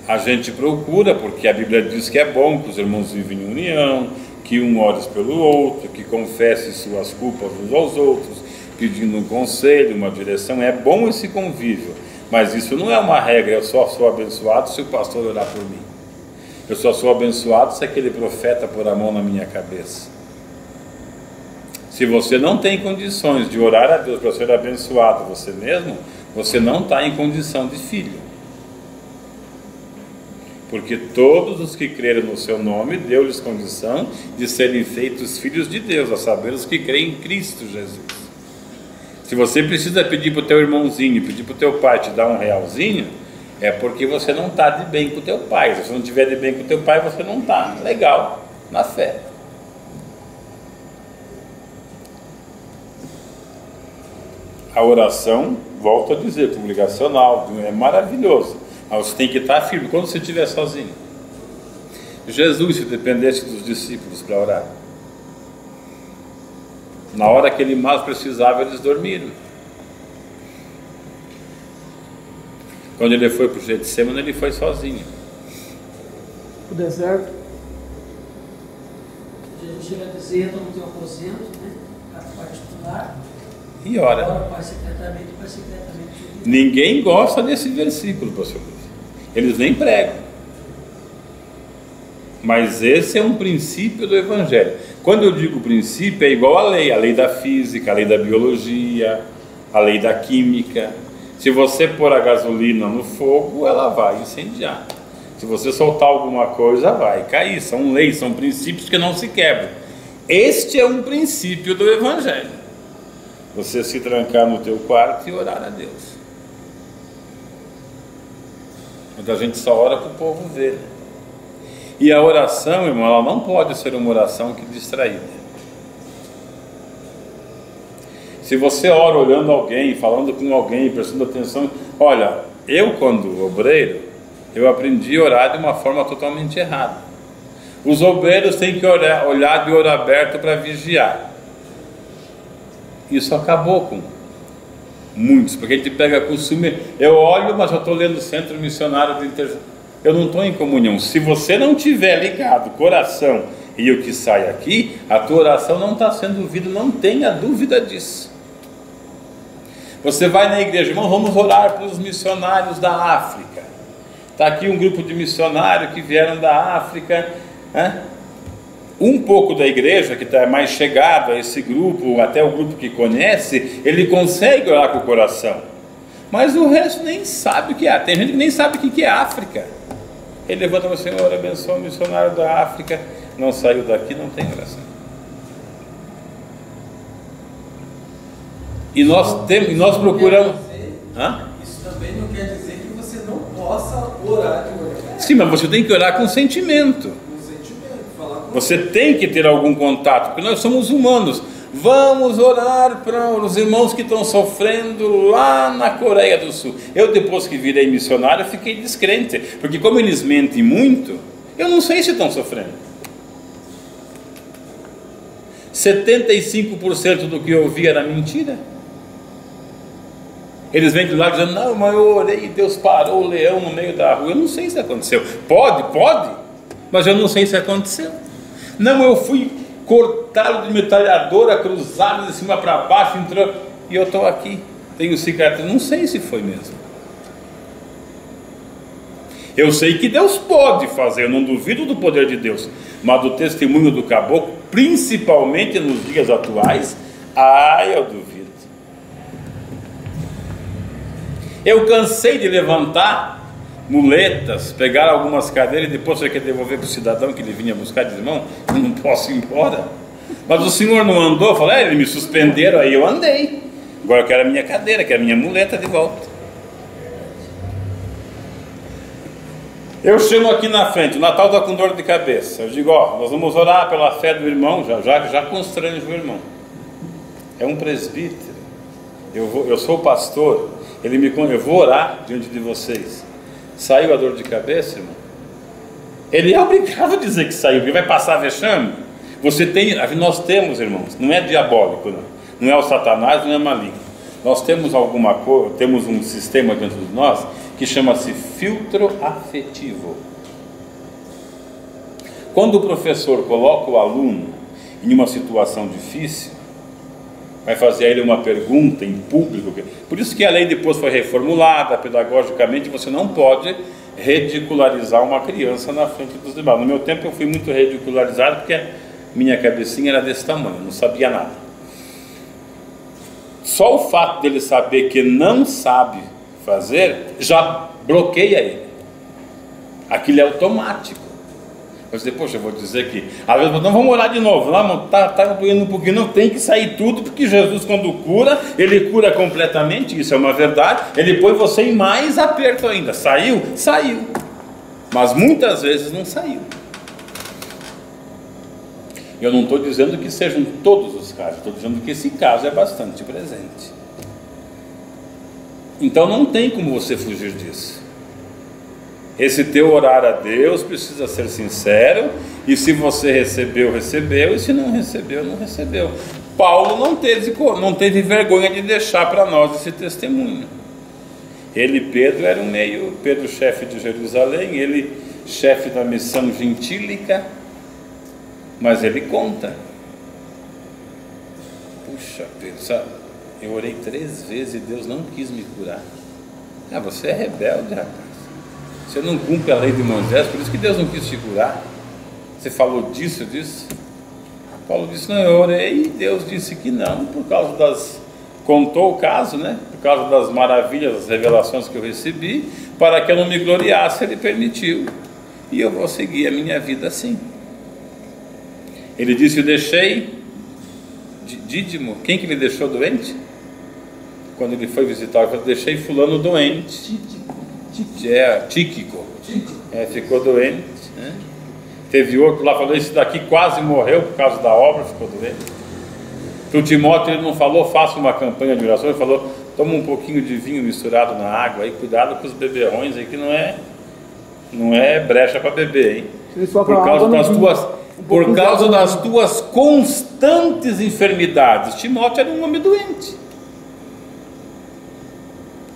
A gente procura, porque a Bíblia diz que é bom que os irmãos vivem em união, que um ore pelo outro, que confesse suas culpas uns aos outros, pedindo um conselho, uma direção. É bom esse convívio, mas isso não é uma regra. Eu só sou abençoado se o pastor orar por mim. Eu só sou abençoado se aquele profeta pôr a mão na minha cabeça. Se você não tem condições de orar a Deus para ser abençoado você mesmo, você não está em condição de filho. Porque todos os que creram no seu nome, deu-lhes condição de serem feitos filhos de Deus, a saber, os que creem em Cristo Jesus. Se você precisa pedir para o teu irmãozinho, pedir para o teu pai te dar R$1, é porque você não está de bem com o teu pai. Se você não estiver de bem com o teu pai, você não está legal na fé. A oração, volto a dizer, congregacional, é maravilhoso. Mas você tem que estar firme quando você estiver sozinho. Jesus, se dependesse dos discípulos para orar, na hora que ele mais precisava, eles dormiram. Quando ele foi para o Getsemane, ele foi sozinho. O deserto. Jesus chega a dizer, entra no teu aposento, né? Particular. E ora. Ora, Pai, secretamente. Ninguém gosta desse versículo, pastor. Eles nem pregam. Mas esse é um princípio do Evangelho. Quando eu digo princípio, é igual à lei da física, a lei da biologia, a lei da química. Se você pôr a gasolina no fogo, ela vai incendiar. Se você soltar alguma coisa, vai cair. São leis, são princípios que não se quebram. Este é um princípio do Evangelho. Você se trancar no teu quarto e orar a Deus. Muita gente só ora para o povo ver, né? E a oração, irmão, ela não pode ser uma oração que distraída. Se você ora olhando alguém, falando com alguém, prestando atenção, olha, eu quando obreiro, eu aprendi a orar de uma forma totalmente errada. Os obreiros têm que olhar de olho aberto para vigiar. Isso acabou com muitos, porque a gente pega costume, eu olho, mas eu estou lendo o Centro Missionário de Intercessão, eu não estou em comunhão. Se você não tiver ligado coração e o que sai aqui, a tua oração não está sendo ouvida, não tenha dúvida disso. Você vai na igreja, irmão, vamos orar para os missionários da África. Está aqui um grupo de missionários que vieram da África, né? Um pouco da igreja que está mais chegado a esse grupo, até o grupo que conhece, ele consegue orar com o coração, mas o resto nem sabe o que é. Tem gente que nem sabe o que é África. Ele levanta o Senhor, abençoa o missionário da África, não saiu daqui, não tem oração. E nós procuramos. Isso também não quer dizer que você não possa orar de oração. Sim, mas você tem que orar com sentimento. Você tem que ter algum contato, porque nós somos humanos. Vamos orar para os irmãos que estão sofrendo lá na Coreia do Sul. Eu, depois que virei missionário, fiquei descrente, porque como eles mentem muito, eu não sei se estão sofrendo. 75% do que eu ouvi era mentira. Eles vêm de lá dizendo, não, mas eu orei e Deus parou o leão no meio da rua. Eu não sei se aconteceu. Pode, mas eu não sei se aconteceu. Não, eu fui cortado de metralhadora, cruzado de cima para baixo, entrou, e eu estou aqui, tenho cicatriz. Não sei se foi mesmo. Eu sei que Deus pode fazer, eu não duvido do poder de Deus, mas do testemunho do caboclo, principalmente nos dias atuais, eu duvido. Eu cansei de levantar muletas, pegar algumas cadeiras e depois você quer devolver para o cidadão que ele vinha buscar, diz, irmão, eu não posso ir embora. Mas o senhor não andou? Eu falei, eles me suspenderam, aí eu andei. Agora eu quero a minha cadeira, quero a minha muleta de volta. Eu chego aqui na frente, o Natal está com dor de cabeça. Eu digo, nós vamos orar pela fé do irmão, já constrange o irmão. É um presbítero. Eu sou o pastor, eu vou orar diante de vocês. Saiu a dor de cabeça, irmão? Ele é obrigado a dizer que saiu, porque vai passar vexame. Nós temos, irmãos, não é diabólico, não é o Satanás, não é maligno. Nós temos temos um sistema dentro de nós que chama-se filtro afetivo. Quando o professor coloca o aluno em uma situação difícil, vai fazer a ele uma pergunta em público. Por isso que a lei depois foi reformulada pedagogicamente. Você não pode ridicularizar uma criança na frente dos demais. No meu tempo eu fui muito ridicularizado porque minha cabecinha era desse tamanho, não sabia nada. Só o fato dele saber que não sabe fazer já bloqueia ele. Aquilo é automático. Mas depois eu vou dizer que às vezes não, vamos orar de novo, está doendo um pouquinho, não tem que sair tudo, porque Jesus quando cura, ele cura completamente, isso é uma verdade, ele põe você em mais aperto ainda. Saiu? Saiu, mas muitas vezes não saiu. Eu não estou dizendo que sejam todos os casos, estou dizendo que esse caso é bastante presente. Então não tem como você fugir disso. Esse teu orar a Deus precisa ser sincero, e se você recebeu, recebeu, e se não recebeu, não recebeu. Paulo não teve vergonha de deixar para nós esse testemunho. Ele, Pedro, era Pedro, chefe de Jerusalém, ele, chefe da missão gentílica, mas ele conta. Puxa, Pedro, sabe, eu orei 3 vezes e Deus não quis me curar. Ah, você é rebelde, rapaz. Você não cumpre a lei de Moisés, por isso que Deus não quis te curar. Você falou disso. Paulo disse, não, eu orei e Deus disse que não, por causa contou o caso, né? Por causa das maravilhas, das revelações que eu recebi, para que eu não me gloriasse, ele permitiu. E eu vou seguir a minha vida assim. Ele disse, eu deixei Dídimo. Quem que me deixou doente? Quando ele foi visitar, eu deixei fulano doente. Tíquico. Ficou doente, né? Teve outro lá, falou, esse daqui quase morreu por causa da obra, ficou doente. Para o Timóteo ele não falou, faça uma campanha de oração, ele falou, toma um pouquinho de vinho misturado na água, aí cuidado com os beberrões aí, que não é brecha para beber, hein? Por causa das tuas constantes enfermidades. Timóteo era um homem doente.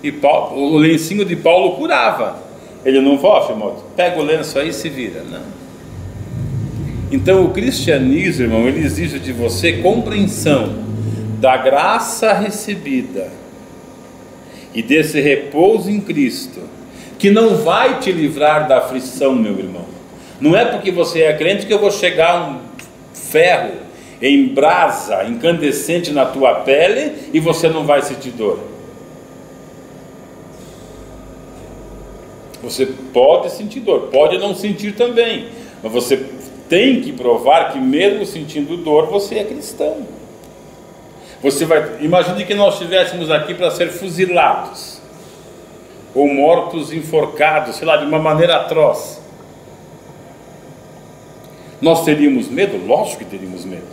E o lencinho de Paulo curava. Ele não falou, Timóteo, pega o lenço aí e se vira. Não. Então o cristianismo, irmão, ele exige de você compreensão da graça recebida e desse repouso em Cristo, que não vai te livrar da aflição, meu irmão. Não é porque você é crente que eu vou chegar um ferro em brasa incandescente na tua pele e você não vai sentir dor. Você pode sentir dor, pode não sentir também, mas você tem que provar que mesmo sentindo dor, você é cristão. Imagine que nós estivéssemos aqui para ser fuzilados, ou mortos enforcados, sei lá, de uma maneira atroz. Nós teríamos medo? Lógico que teríamos medo.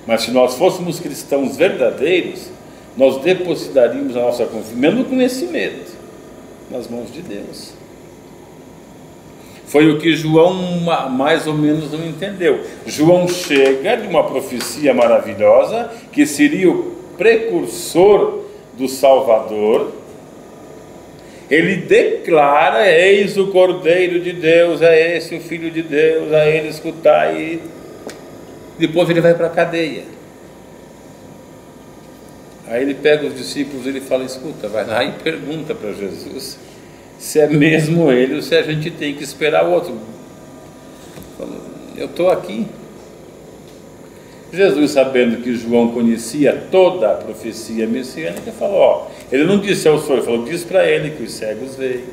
Mas se nós fôssemos cristãos verdadeiros, nós depositaríamos a nossa confiança, mesmo com esse medo, nas mãos de Deus. Foi o que João mais ou menos não entendeu. João chega de uma profecia maravilhosa, que seria o precursor do Salvador. Ele declara, eis o Cordeiro de Deus, é esse o Filho de Deus, a ele escutai. Depois ele vai para a cadeia. Aí ele pega os discípulos e ele fala, escuta, vai lá e pergunta para Jesus se é mesmo ele ou se a gente tem que esperar o outro. Eu estou aqui. Jesus, sabendo que João conhecia toda a profecia messiânica, falou, ele não disse eu sou, ele falou, diz para ele que os cegos veem,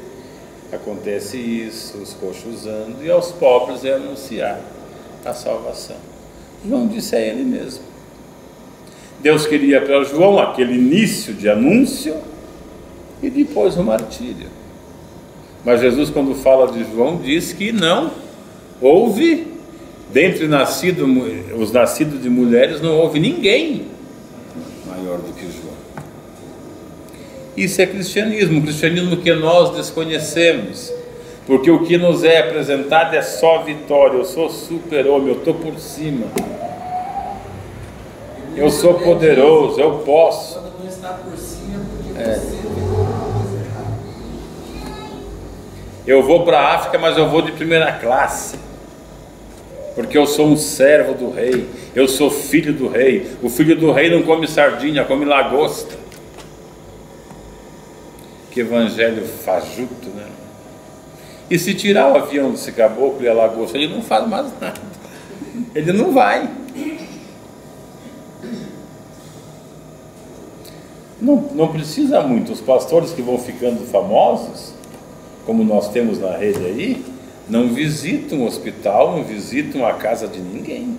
acontece isso, os coxos andam, e aos pobres é anunciar a salvação. João disse a ele mesmo. Deus queria para João aquele início de anúncio e depois o martírio. Mas Jesus, quando fala de João, diz que não houve, dentre os nascidos de mulheres, não houve ninguém maior do que João. Isso é cristianismo, o cristianismo que nós desconhecemos, porque o que nos é apresentado é só vitória. Eu sou super-homem, eu estou por cima, eu sou poderoso, eu posso. Quando não está por cima, porque você... Eu vou para a África, mas eu vou de primeira classe, porque eu sou um servo do rei, eu sou filho do rei. O filho do rei não come sardinha, come lagosta. Que evangelho fajuto, né? E se tirar o avião desse caboclo e a lagosta, ele não faz mais nada, ele não vai. Não precisa muito. Os pastores que vão ficando famosos, como nós temos na rede aí, não visitam o hospital, não visitam a casa de ninguém.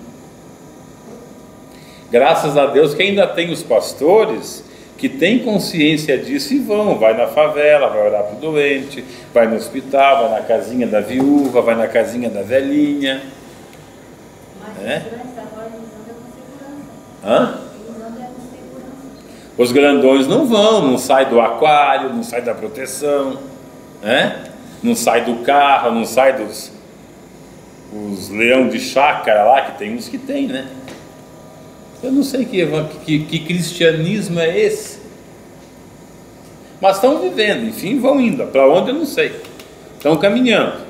Graças a Deus que ainda tem os pastores que têm consciência disso e vai na favela, vai orar para o doente, vai no hospital, vai na casinha da viúva, vai na casinha da velhinha. Mas os grandões não vão, não sai do aquário, não sai da proteção, não sai do carro, não sai dos leão de chácara lá, que tem uns que tem, né? Eu não sei que cristianismo é esse. mas estão vivendo, enfim, vão indo. Para onde eu não sei. Estão caminhando.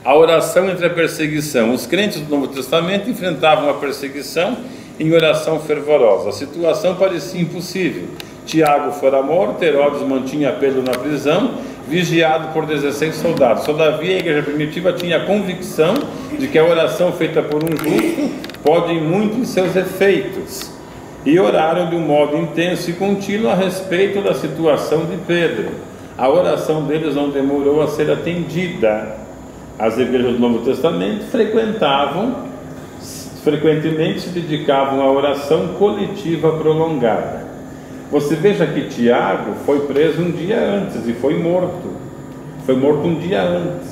A oração entre a perseguição. Os crentes do Novo Testamento enfrentavam a perseguição em oração fervorosa. A situação parecia impossível. Tiago fora morto, Herodes mantinha Pedro na prisão, vigiado por 16 soldados. Todavia, a igreja primitiva tinha a convicção de que a oração feita por um justo pode ir muito em seus efeitos. E oraram de um modo intenso e contínuo a respeito da situação de Pedro. A oração deles não demorou a ser atendida. As igrejas do Novo Testamento frequentemente se dedicavam à oração coletiva prolongada. Você veja que Tiago foi preso um dia antes e foi morto. Foi morto um dia antes.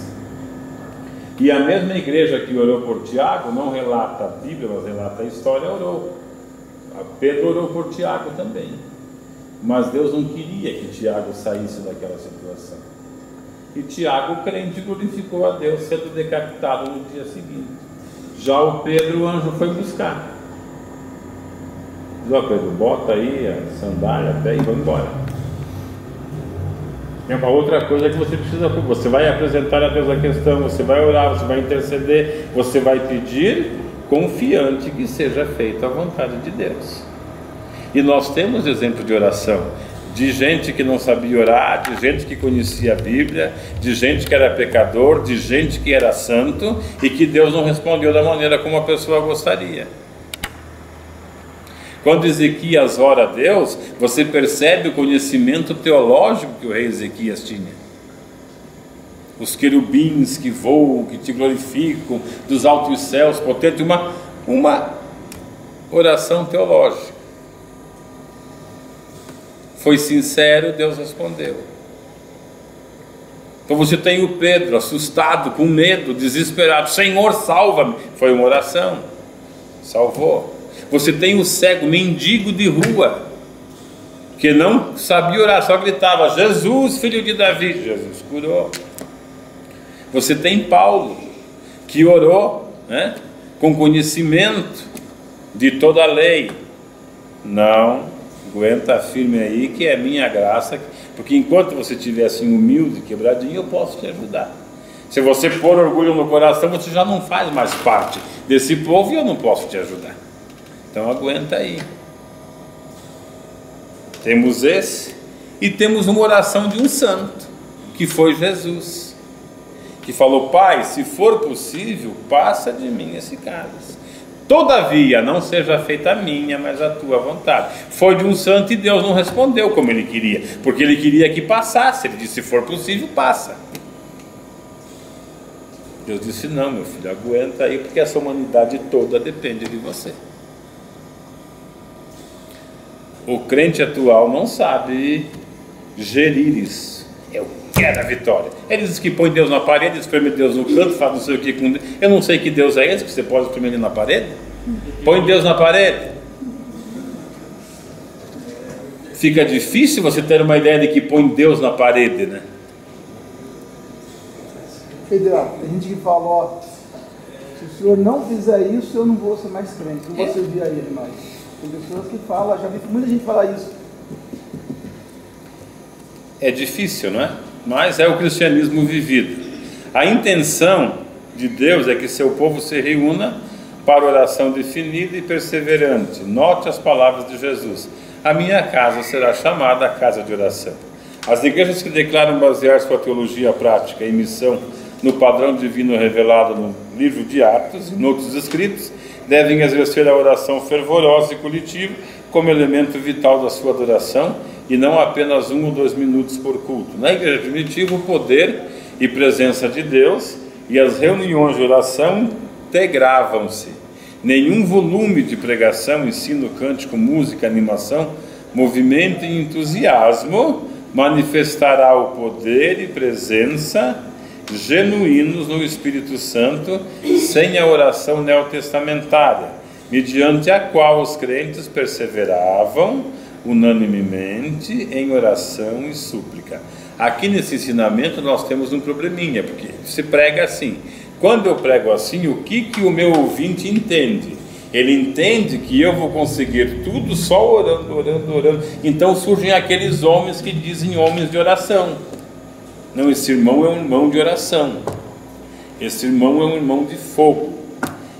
E a mesma igreja que orou por Tiago não relata a Bíblia, mas relata a história, orou. Pedro orou por Tiago também. Mas Deus não queria que Tiago saísse daquela situação. E Tiago, crente, glorificou a Deus, sendo decapitado no dia seguinte. Já o Pedro, o anjo foi buscar. Diz: ó, Pedro, bota aí a sandália, até, e vamos embora. É uma outra coisa que você precisa. Você vai apresentar a Deus a questão, você vai orar, você vai interceder, você vai pedir, confiante que seja feita a vontade de Deus. E nós temos exemplo de oração, de gente que não sabia orar, de gente que conhecia a Bíblia, de gente que era pecador, de gente que era santo, e que Deus não respondeu da maneira como a pessoa gostaria. Quando Ezequias ora a Deus, você percebe o conhecimento teológico que o rei Ezequias tinha. Os querubins que voam, que te glorificam, dos altos céus, potente, uma oração teológica. Foi sincero, Deus respondeu. Então você tem o Pedro assustado, com medo, desesperado: Senhor, salva-me. Foi uma oração, salvou. Você tem o cego, mendigo de rua, que não sabia orar, só gritava: Jesus, filho de Davi. Jesus curou. Você tem Paulo, que orou, né, com conhecimento de toda a lei. Não, aguenta firme aí, que é minha graça, porque enquanto você estiver assim humilde, quebradinho, eu posso te ajudar. Se você pôr orgulho no coração, você já não faz mais parte desse povo e eu não posso te ajudar. Então aguenta aí. Temos esse, e temos uma oração de um santo, que foi Jesus, que falou: Pai, se for possível, passa de mim esse cálice. Todavia, não seja feita a minha, mas a tua vontade. Foi de um santo e Deus não respondeu como ele queria, porque ele queria que passasse. Ele disse: se for possível, passa. Deus disse: não, meu filho, aguenta aí, porque essa humanidade toda depende de você. O crente atual não sabe gerir isso. Eu quero a vitória. Ele diz que põe Deus na parede, espreme Deus no canto, faz não sei o que com Deus. Eu não sei que Deus é esse que você pode espremer na parede. Põe Deus na parede. Fica difícil você ter uma ideia de que põe Deus na parede, né? Pedro, tem gente que fala: ó, se o senhor não fizer isso, eu não vou ser mais crente, não vou servir a ele mais. Tem pessoas que falam, já vi muita gente falar isso. É difícil, não é? Mas é o cristianismo vivido. A intenção de Deus é que seu povo se reúna para oração definida e perseverante. Note as palavras de Jesus: a minha casa será chamada a casa de oração. As igrejas que declaram basear sua teologia prática e missão no padrão divino revelado no livro de Atos e em outros escritos, devem exercer a oração fervorosa e coletiva como elemento vital da sua adoração, e não apenas 1 ou 2 minutos por culto. Na igreja primitiva, o poder e presença de Deus e as reuniões de oração integravam-se. Nenhum volume de pregação, ensino, cântico, música, animação, movimento e entusiasmo manifestará o poder e presença genuínos no Espírito Santo sem a oração neotestamentária, mediante a qual os crentes perseveravam unanimemente em oração e súplica. Aqui nesse ensinamento nós temos um probleminha, porque se prega assim. Quando eu prego assim, o que o meu ouvinte entende? Ele entende que eu vou conseguir tudo só orando, orando, orando. Então surgem aqueles homens que dizem homens de oração. Não, esse irmão é um irmão de oração. Esse irmão é um irmão de fogo.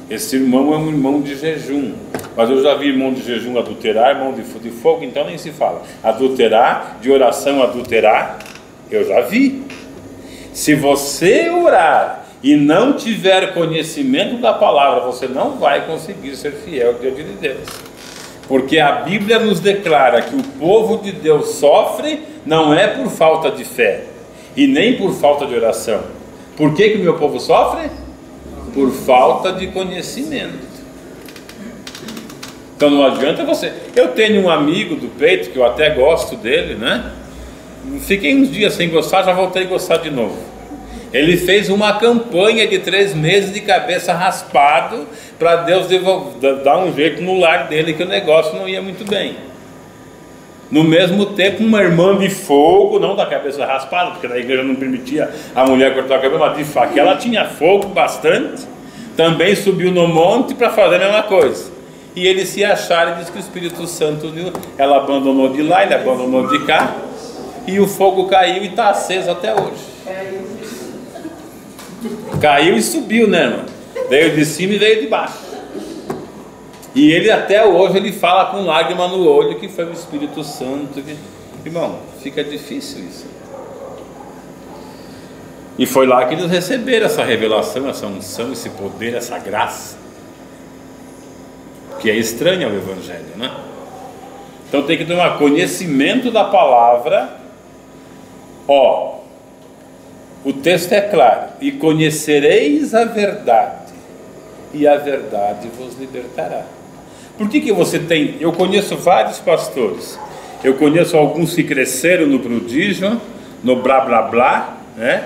Esse irmão é um irmão de jejum. Mas eu já vi irmão de jejum adulterar, irmão de fogo, então nem se fala. Adulterar, de oração adulterar, eu já vi. Se você orar e não tiver conhecimento da palavra, você não vai conseguir ser fiel diante de Deus. Porque a Bíblia nos declara que o povo de Deus sofre não é por falta de fé e nem por falta de oração. Por que o meu povo sofre? Por falta de conhecimento. Então não adianta você... Eu tenho um amigo do peito, que eu até gosto dele, né? Fiquei uns dias sem gostar, já voltei a gostar de novo. Ele fez uma campanha de 3 meses de cabeça raspado para Deus dar um jeito no lar dele, que o negócio não ia muito bem. No mesmo tempo, uma irmã de fogo, não da cabeça raspada, porque na igreja não permitia a mulher cortar a cabeça, mas de faca, ela tinha fogo bastante, também subiu no monte para fazer a mesma coisa. E eles se acharam e diz que o Espírito Santo, ela abandonou de lá, ele abandonou de cá, e o fogo caiu e está aceso até hoje. Caiu e subiu, né, irmão? Veio de cima e veio de baixo. E ele até hoje ele fala com lágrima no olho que foi o Espírito Santo. Irmão, fica difícil isso. E foi lá que eles receberam essa revelação, essa unção, esse poder, essa graça, que é estranha ao Evangelho, né? Então tem que tomar conhecimento da palavra. O texto é claro: e conhecereis a verdade, e a verdade vos libertará. Por que você tem... Eu conheço vários pastores, eu conheço alguns que cresceram no prodígio, no blá blá blá, né?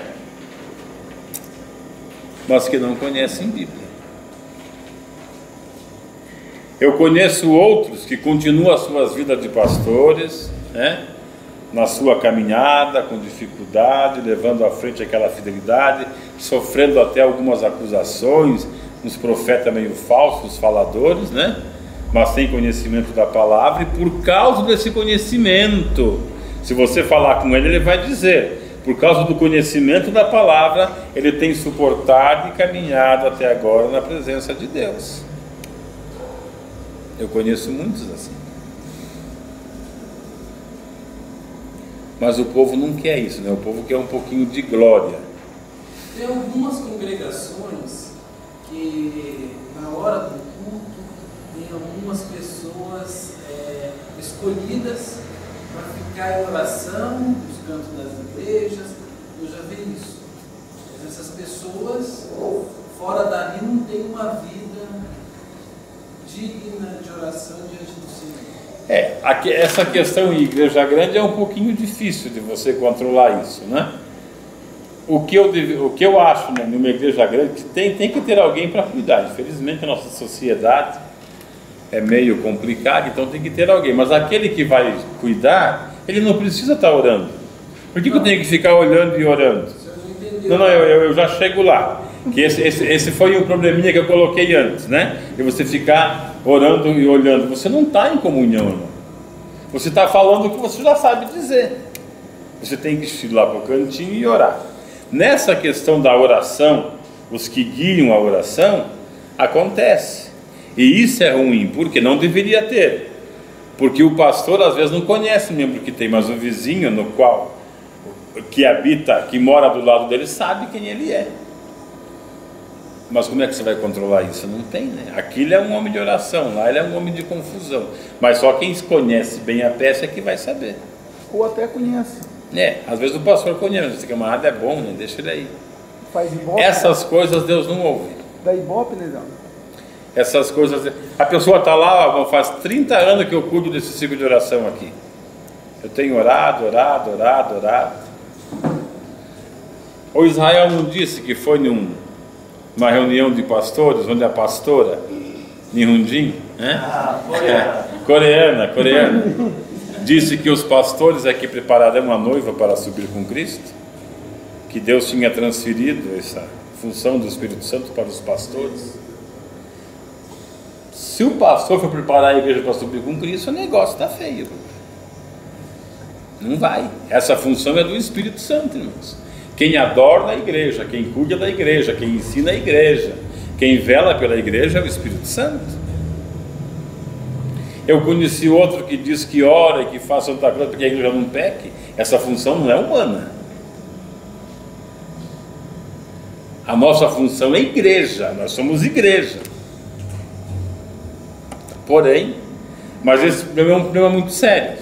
Mas que não conhecem Bíblia. Eu conheço outros que continuam as suas vidas de pastores, né? Na sua caminhada, com dificuldade, levando à frente aquela fidelidade, sofrendo até algumas acusações, uns profetas meio falsos, faladores, né? Mas sem conhecimento da palavra. E por causa desse conhecimento, se você falar com ele, ele vai dizer, por causa do conhecimento da palavra, ele tem suportado e caminhado até agora na presença de Deus. Eu conheço muitos assim. Mas o povo não quer isso, né? O povo quer um pouquinho de glória. Tem algumas congregações que na hora do culto tem algumas pessoas escolhidas para ficar em oração nos cantos das igrejas. Eu já vi isso. Mas essas pessoas fora dali não tem uma vida digna de oração diante do Senhor. Essa questão em igreja grande é um pouquinho difícil de você controlar isso, né? O que eu acho, né, numa igreja grande, tem que ter alguém para cuidar. Infelizmente a nossa sociedade é meio complicada, então tem que ter alguém. Mas aquele que vai cuidar, ele não precisa estar orando. Por que eu tenho que ficar olhando e orando? Não, eu já chego lá. Que esse foi um probleminha que eu coloquei antes, né? E você ficar orando e olhando. Você não está em comunhão, irmão. Você está falando o que você já sabe dizer. Você tem que ir lá para o cantinho e orar. Nessa questão da oração, os que guiam a oração, acontece. E isso é ruim, porque não deveria ter. Porque o pastor às vezes não conhece o membro que tem, mas o vizinho no qual que habita, que mora do lado dele, sabe quem ele é. Mas como é que você vai controlar isso? Não tem, né? Aqui ele é um homem de oração, lá ele é um homem de confusão. Mas só quem conhece bem a peça é que vai saber. Ou até conhece. Às vezes o pastor conhece, esse camarada é bom, né? Deixa ele aí. Faz ibope. Essas coisas Deus não ouve. Da ibope, né, Zé? Essas coisas... A pessoa está lá, faz 30 anos que eu cuido desse ciclo de oração aqui. Eu tenho orado. O Israel não disse que foi numa reunião de pastores, onde a pastora, Nihunjin, né? Coreana, disse que os pastores é que prepararão a noiva para subir com Cristo, que Deus tinha transferido essa função do Espírito Santo para os pastores. Se o pastor for preparar a igreja para subir com Cristo, o negócio está feio. Não vai. Essa função é do Espírito Santo, irmãos. Quem adora a igreja, quem cuida da igreja, quem ensina a igreja, quem vela pela igreja é o Espírito Santo. Eu conheci outro que diz que ora e que faz Santa Cruz para que a igreja não peque. Essa função não é humana. A nossa função é igreja, nós somos igreja. Porém, mas esse problema é um problema muito sério.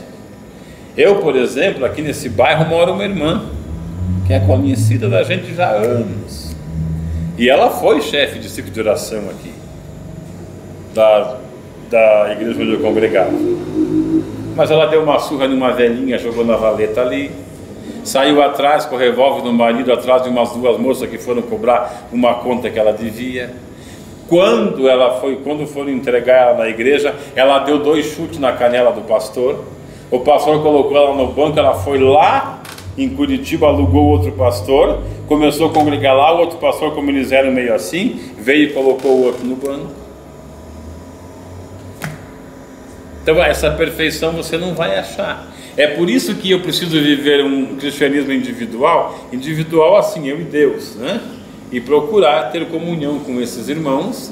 Eu, por exemplo, aqui nesse bairro mora uma irmã que é conhecida da gente já há anos, e ela foi chefe de ciclo de oração aqui da igreja onde eu congregava, mas ela deu uma surra numa velhinha, jogou na valeta ali, saiu atrás com o revólver do marido, atrás de umas duas moças que foram cobrar uma conta que ela devia. Quando foram entregar ela na igreja, ela deu 2 chutes na canela do pastor. O pastor colocou ela no banco, ela foi lá em Curitiba, alugou outro pastor, começou a congregar lá. O outro pastor, como eles eram meio assim, veio e colocou o outro no banco. Então essa perfeição você não vai achar. É por isso que eu preciso viver um cristianismo individual assim, eu e Deus, né? E procurar ter comunhão com esses irmãos,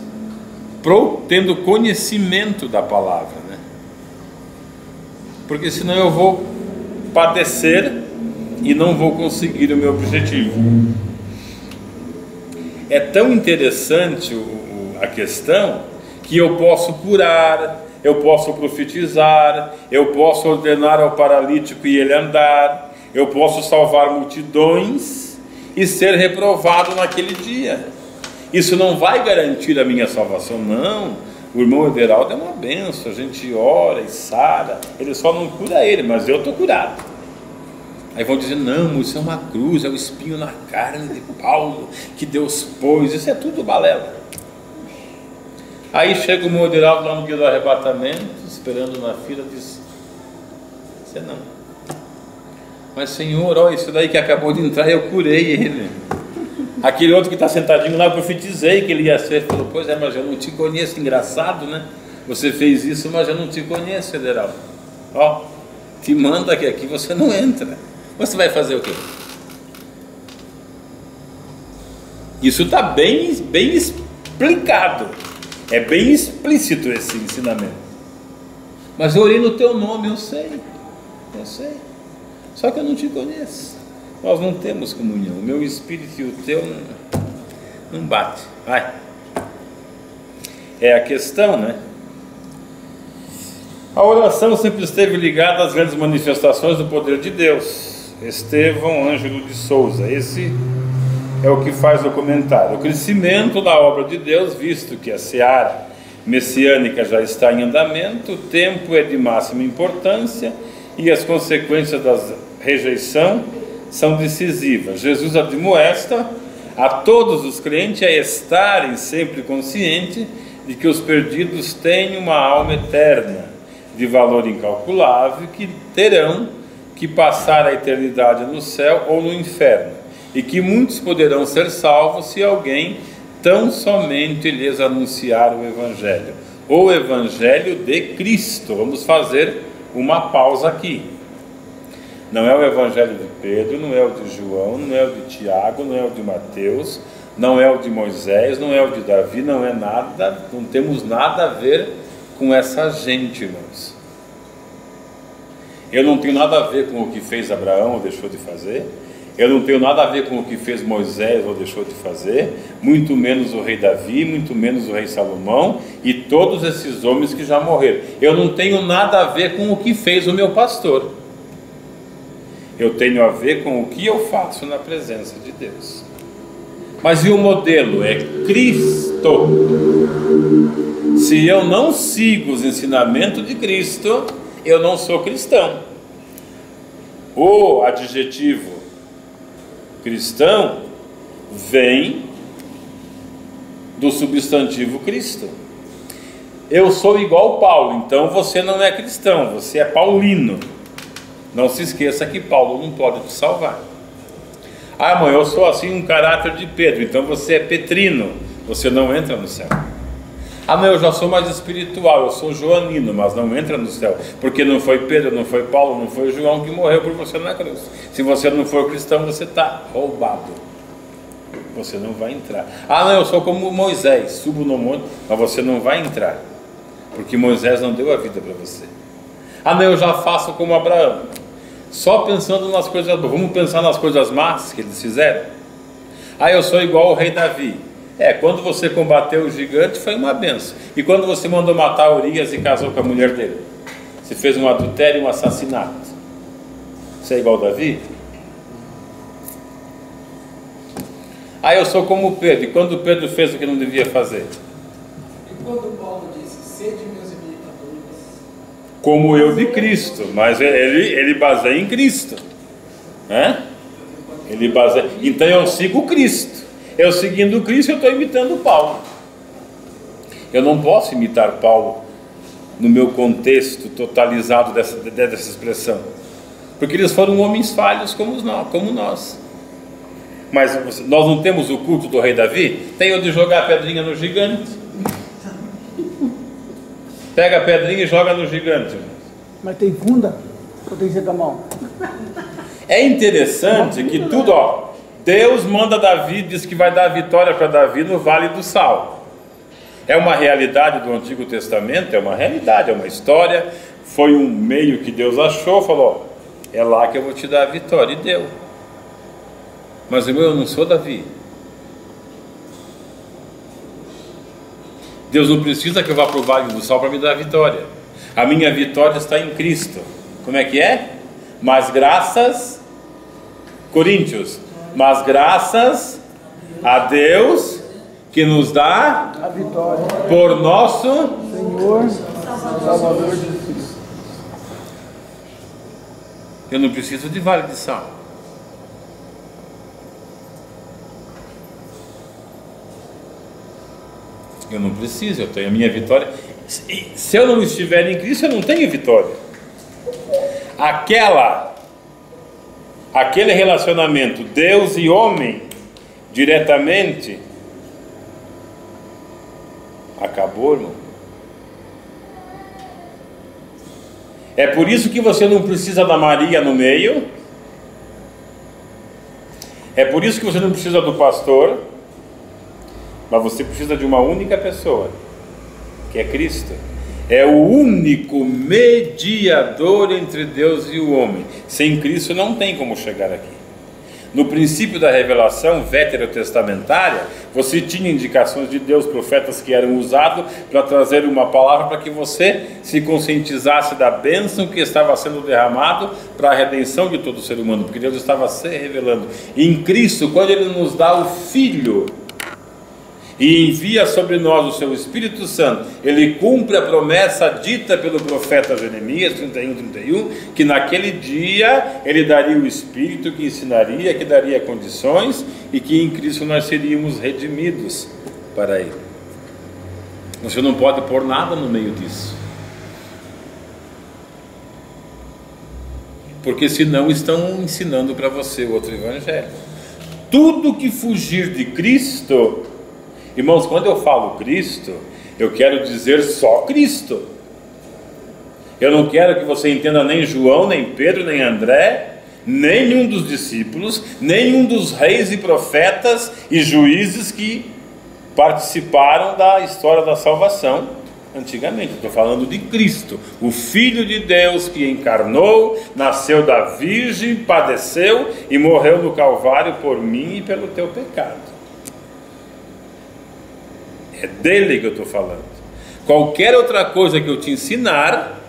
tendo conhecimento da palavra, né? Porque senão eu vou padecer e não vou conseguir o meu objetivo. É tão interessante a questão que eu posso curar, eu posso profetizar, eu posso ordenar ao paralítico e ele andar, eu posso salvar multidões e ser reprovado naquele dia. Isso não vai garantir a minha salvação, não. O irmão Everaldo é uma benção, a gente ora e sara, ele só não cura ele, mas eu estou curado. Aí vão dizer, não, isso é uma cruz, é o espinho na carne de Paulo que Deus pôs, isso é tudo balela. Aí chega o irmão Everaldo lá no dia do arrebatamento, esperando na fila, diz, você não. Mas Senhor, olha, isso daí que acabou de entrar, eu curei ele. Aquele outro que está sentadinho lá, eu profetizei que ele ia ser. Ele falou, pois é, mas eu não te conheço. Engraçado, né? Você fez isso, mas eu não te conheço, Federal. Ó, te manda que aqui você não entra. Você vai fazer o quê? Isso está bem explicado. É bem explícito esse ensinamento. Mas eu orei no teu nome, eu sei. Só que eu não te conheço. Nós não temos comunhão. O meu espírito e o teu não bate. Vai. É a questão, né? A oração sempre esteve ligada às grandes manifestações do poder de Deus. Estevão Ângelo de Souza. Esse é o que faz o comentário. O crescimento da obra de Deus, visto que a seara messiânica já está em andamento, o tempo é de máxima importância e as consequências da rejeição são decisivas. Jesus admoesta a todos os crentes a estarem sempre conscientes de que os perdidos têm uma alma eterna, de valor incalculável, que terão que passar a eternidade no céu ou no inferno, e que muitos poderão ser salvos se alguém tão somente lhes anunciar o Evangelho, o Evangelho de Cristo. Vamos fazer uma pausa aqui. Não é o Evangelho de Pedro, não é o de João, não é o de Tiago, não é o de Mateus, não é o de Moisés, não é o de Davi, não é nada, não temos nada a ver com essa gente, irmãos. Eu não tenho nada a ver com o que fez Abraão ou deixou de fazer, eu não tenho nada a ver com o que fez Moisés ou deixou de fazer, muito menos o rei Davi, muito menos o rei Salomão e todos esses homens que já morreram. Eu não tenho nada a ver com o que fez o meu pastor. Eu tenho a ver com o que eu faço na presença de Deus. Mas e o modelo? É Cristo. Se eu não sigo os ensinamentos de Cristo, eu não sou cristão. O adjetivo cristão vem do substantivo Cristo. Eu sou igual Paulo, então você não é cristão, você é paulino. Não se esqueça que Paulo não pode te salvar. Ah, mãe, eu sou assim um caráter de Pedro, então você é petrino, você não entra no céu. Ah, não, eu já sou mais espiritual, eu sou joanino, mas não entra no céu, porque não foi Pedro, não foi Paulo, não foi João que morreu por você na cruz. Se você não for cristão, você está roubado, você não vai entrar. Ah, não, eu sou como Moisés, subo no monte, mas você não vai entrar, porque Moisés não deu a vida para você. Ah, não, eu já faço como Abraão, só pensando nas coisas boas. Vamos pensar nas coisas más que eles fizeram. Ah, eu sou igual ao rei Davi. Quando você combateu o gigante foi uma benção. E quando você mandou matar Urias e casou com a mulher dele, você fez um adultério e um assassinato. Você é igual a Davi? Ah, eu sou como Pedro. E quando Pedro fez o que não devia fazer? E quando Paulo disse, sede meus imitadores? Como eu de Cristo. Mas ele baseia em Cristo. Ele baseia. Então eu sigo Cristo. Eu seguindo Cristo, eu estou imitando Paulo. Eu não posso imitar Paulo no meu contexto totalizado dessa expressão, porque eles foram homens falhos como nós. Mas nós não temos o culto do rei Davi? Tem o de jogar a pedrinha no gigante. Pega a pedrinha e joga no gigante. Mas tem funda ou tem que ser com a mão? É interessante que tudo, Deus manda Davi, diz que vai dar vitória para Davi no Vale do Sal. É uma realidade do Antigo Testamento, é uma realidade, é uma história. Foi um meio que Deus achou, falou, é lá que eu vou te dar a vitória, e deu. Mas eu não sou Davi. Deus não precisa que eu vá para o Vale do Sal para me dar a vitória. A minha vitória está em Cristo. Como é que é? Mas graças, Coríntios, mas graças a Deus que nos dá A vitória. por nosso Senhor, Salvador Jesus Cristo. Eu não preciso de vale de sal. Eu não preciso, eu tenho a minha vitória. Se eu não estiver em Cristo, eu não tenho vitória. Aquele relacionamento Deus e homem diretamente acabou, irmão. É por isso que você não precisa da Maria no meio. É por isso que você não precisa do pastor. Mas você precisa de uma única pessoa, que é Cristo. É o único mediador entre Deus e o homem. Sem Cristo não tem como chegar aqui. No princípio da revelação veterotestamentária, você tinha indicações de Deus, profetas que eram usados para trazer uma palavra para que você se conscientizasse da bênção que estava sendo derramado para a redenção de todo ser humano, porque Deus estava se revelando. Em Cristo, quando Ele nos dá o Filho e envia sobre nós o seu Espírito Santo, Ele cumpre a promessa dita pelo profeta Jeremias 31, que naquele dia Ele daria o Espírito que ensinaria, que daria condições, e que em Cristo nós seríamos redimidos para Ele. Você não pode pôr nada no meio disso, porque senão estão ensinando para você outro evangelho. Tudo que fugir de Cristo, irmãos, quando eu falo Cristo, eu quero dizer só Cristo. Eu não quero que você entenda nem João, nem Pedro, nem André, nenhum dos discípulos, nenhum dos reis e profetas e juízes que participaram da história da salvação antigamente. Estou falando de Cristo, o Filho de Deus que encarnou, nasceu da Virgem, padeceu e morreu no Calvário por mim e pelo teu pecado. É dele que eu estou falando. Qualquer outra coisa que eu te ensinar,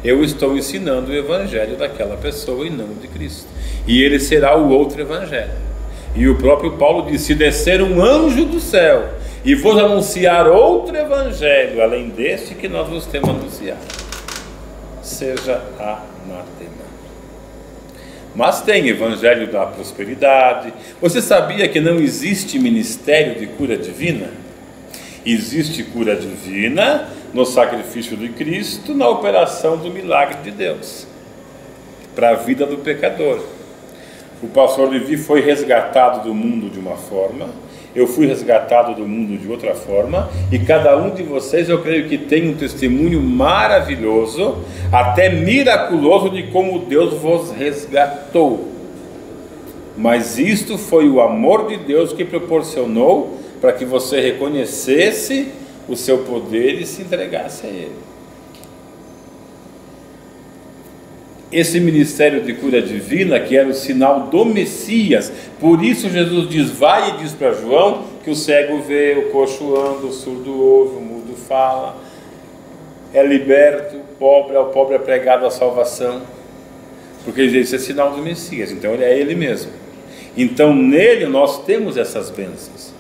eu estou ensinando o evangelho daquela pessoa e não de Cristo. E ele será o outro evangelho. E o próprio Paulo disse: se descer um anjo do céu e vos anunciar outro evangelho além deste que nós vos temos anunciado, seja anatema. Mas tem evangelho da prosperidade. Você sabia que não existe ministério de cura divina? Existe cura divina no sacrifício de Cristo, na operação do milagre de Deus para a vida do pecador. O pastor Levi foi resgatado do mundo de uma forma, eu fui resgatado do mundo de outra forma, e cada um de vocês, eu creio que tem um testemunho maravilhoso, até miraculoso, de como Deus vos resgatou. Mas isto foi o amor de Deus que proporcionou para que você reconhecesse o seu poder e se entregasse a Ele. Esse ministério de cura divina, que era o sinal do Messias, por isso Jesus diz, vai e diz para João, que o cego vê, o coxo anda, o surdo ouve, o mudo fala, é liberto, ao pobre é pregado a salvação, porque esse é sinal do Messias, então ele é Ele mesmo. Então nele nós temos essas bênçãos.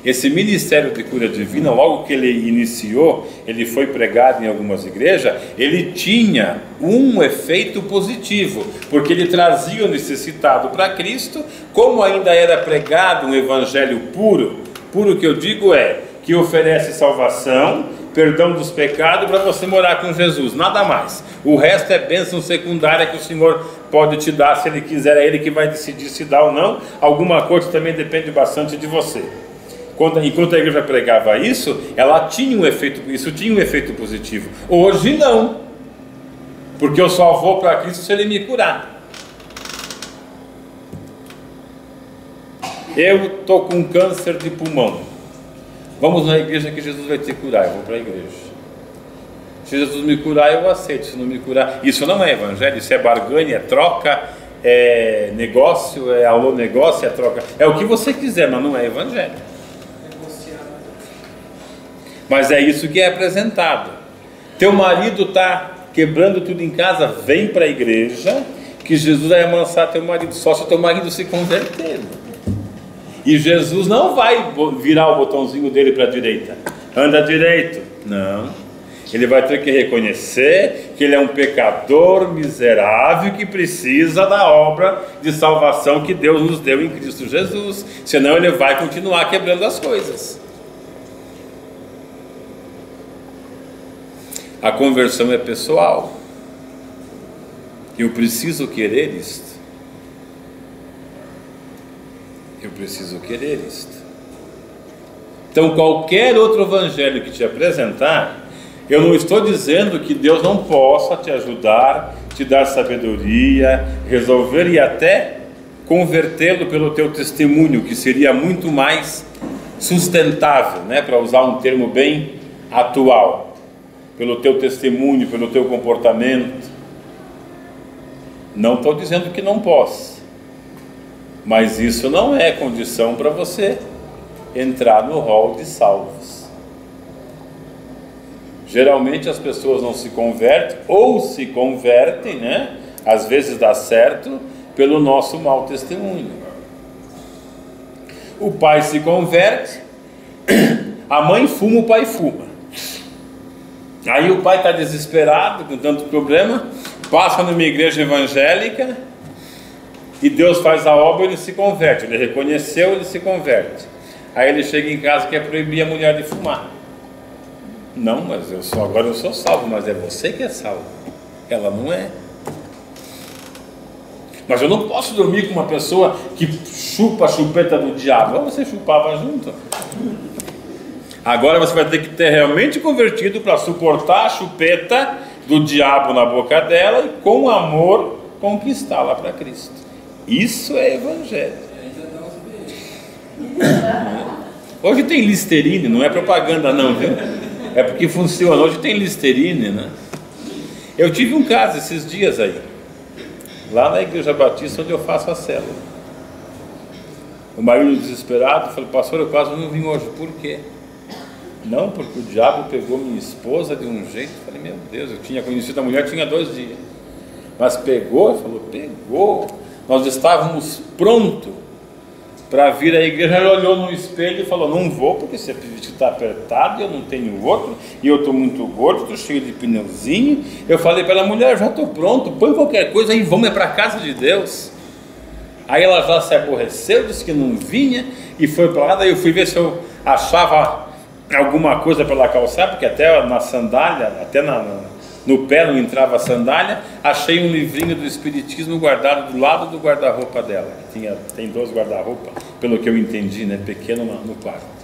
Esse ministério de cura divina, logo que ele iniciou, ele foi pregado em algumas igrejas, ele tinha um efeito positivo, porque ele trazia o necessitado para Cristo, como ainda era pregado um evangelho puro. Puro que eu digo é, que oferece salvação, perdão dos pecados, para você morar com Jesus, nada mais. O resto é bênção secundária que o Senhor pode te dar, se Ele quiser, é Ele que vai decidir se dá ou não. Alguma coisa também depende bastante de você. Enquanto a igreja pregava isso, ela tinha um efeito, isso tinha um efeito positivo. Hoje não, porque eu só vou para Cristo se Ele me curar. Eu estou com câncer de pulmão, vamos na igreja que Jesus vai te curar. Eu vou para a igreja. Se Jesus me curar, eu aceito. Se não me curar, isso não é evangelho, isso é barganha, é troca, é negócio, é alô negócio, é troca, é o que você quiser, mas não é evangelho. Mas é isso que é apresentado. Teu marido está quebrando tudo em casa, vem para a igreja, que Jesus vai amansar teu marido, só se teu marido se converter. E Jesus não vai virar o botãozinho dele para a direita, anda direito, não. Ele vai ter que reconhecer que ele é um pecador miserável, que precisa da obra de salvação que Deus nos deu em Cristo Jesus, senão ele vai continuar quebrando as coisas. A conversão é pessoal. Eu preciso querer isto. Eu preciso querer isto. Então, qualquer outro evangelho que te apresentar, eu não estou dizendo que Deus não possa te ajudar, te dar sabedoria, resolver e até convertê-lo pelo teu testemunho, que seria muito mais sustentável, né? Para usar um termo bem atual. Pelo teu testemunho, pelo teu comportamento. Não estou dizendo que não possa, mas isso não é condição para você entrar no rol de salvos. Geralmente as pessoas não se convertem, ou se convertem, né? Às vezes dá certo, pelo nosso mau testemunho. O pai se converte, a mãe fuma, o pai fuma. Aí o pai está desesperado com tanto problema, passa numa igreja evangélica e Deus faz a obra e ele se converte. Ele reconheceu, ele se converte. Aí ele chega em casa e quer proibir a mulher de fumar. Não, mas agora eu sou salvo, mas é você que é salvo, ela não é. Mas eu não posso dormir com uma pessoa que chupa a chupeta do diabo. Você chupava junto. Agora você vai ter que ter realmente convertido para suportar a chupeta do diabo na boca dela e com amor conquistá-la para Cristo. Isso é evangelho. Hoje tem Listerine, não é propaganda não, viu? É porque funciona. Hoje tem Listerine, né? Eu tive um caso esses dias aí, lá na Igreja Batista, onde eu faço a célula. O marido desesperado falou: pastor, eu quase não vim hoje. Por quê? Não, porque o diabo pegou minha esposa de um jeito. Eu falei: meu Deus, eu tinha conhecido a mulher, tinha 2 dias. Mas pegou, falou, pegou. Nós estávamos prontos para vir à igreja. Ele olhou no espelho e falou: não vou, porque esse apetite está apertado, eu não tenho outro, e eu estou muito gordo, estou cheio de pneuzinho. Eu falei para ela: mulher, já estou pronto, põe qualquer coisa aí, vamos para a casa de Deus. Aí ela já se aborreceu, disse que não vinha, e foi para lá. Daí eu fui ver se eu achava alguma coisa para ela calçar, porque até na sandália, até no pé não entrava a sandália, achei um livrinho do Espiritismo guardado do lado do guarda-roupa dela. Tem 2 guarda-roupa, pelo que eu entendi, né? Pequeno no quarto.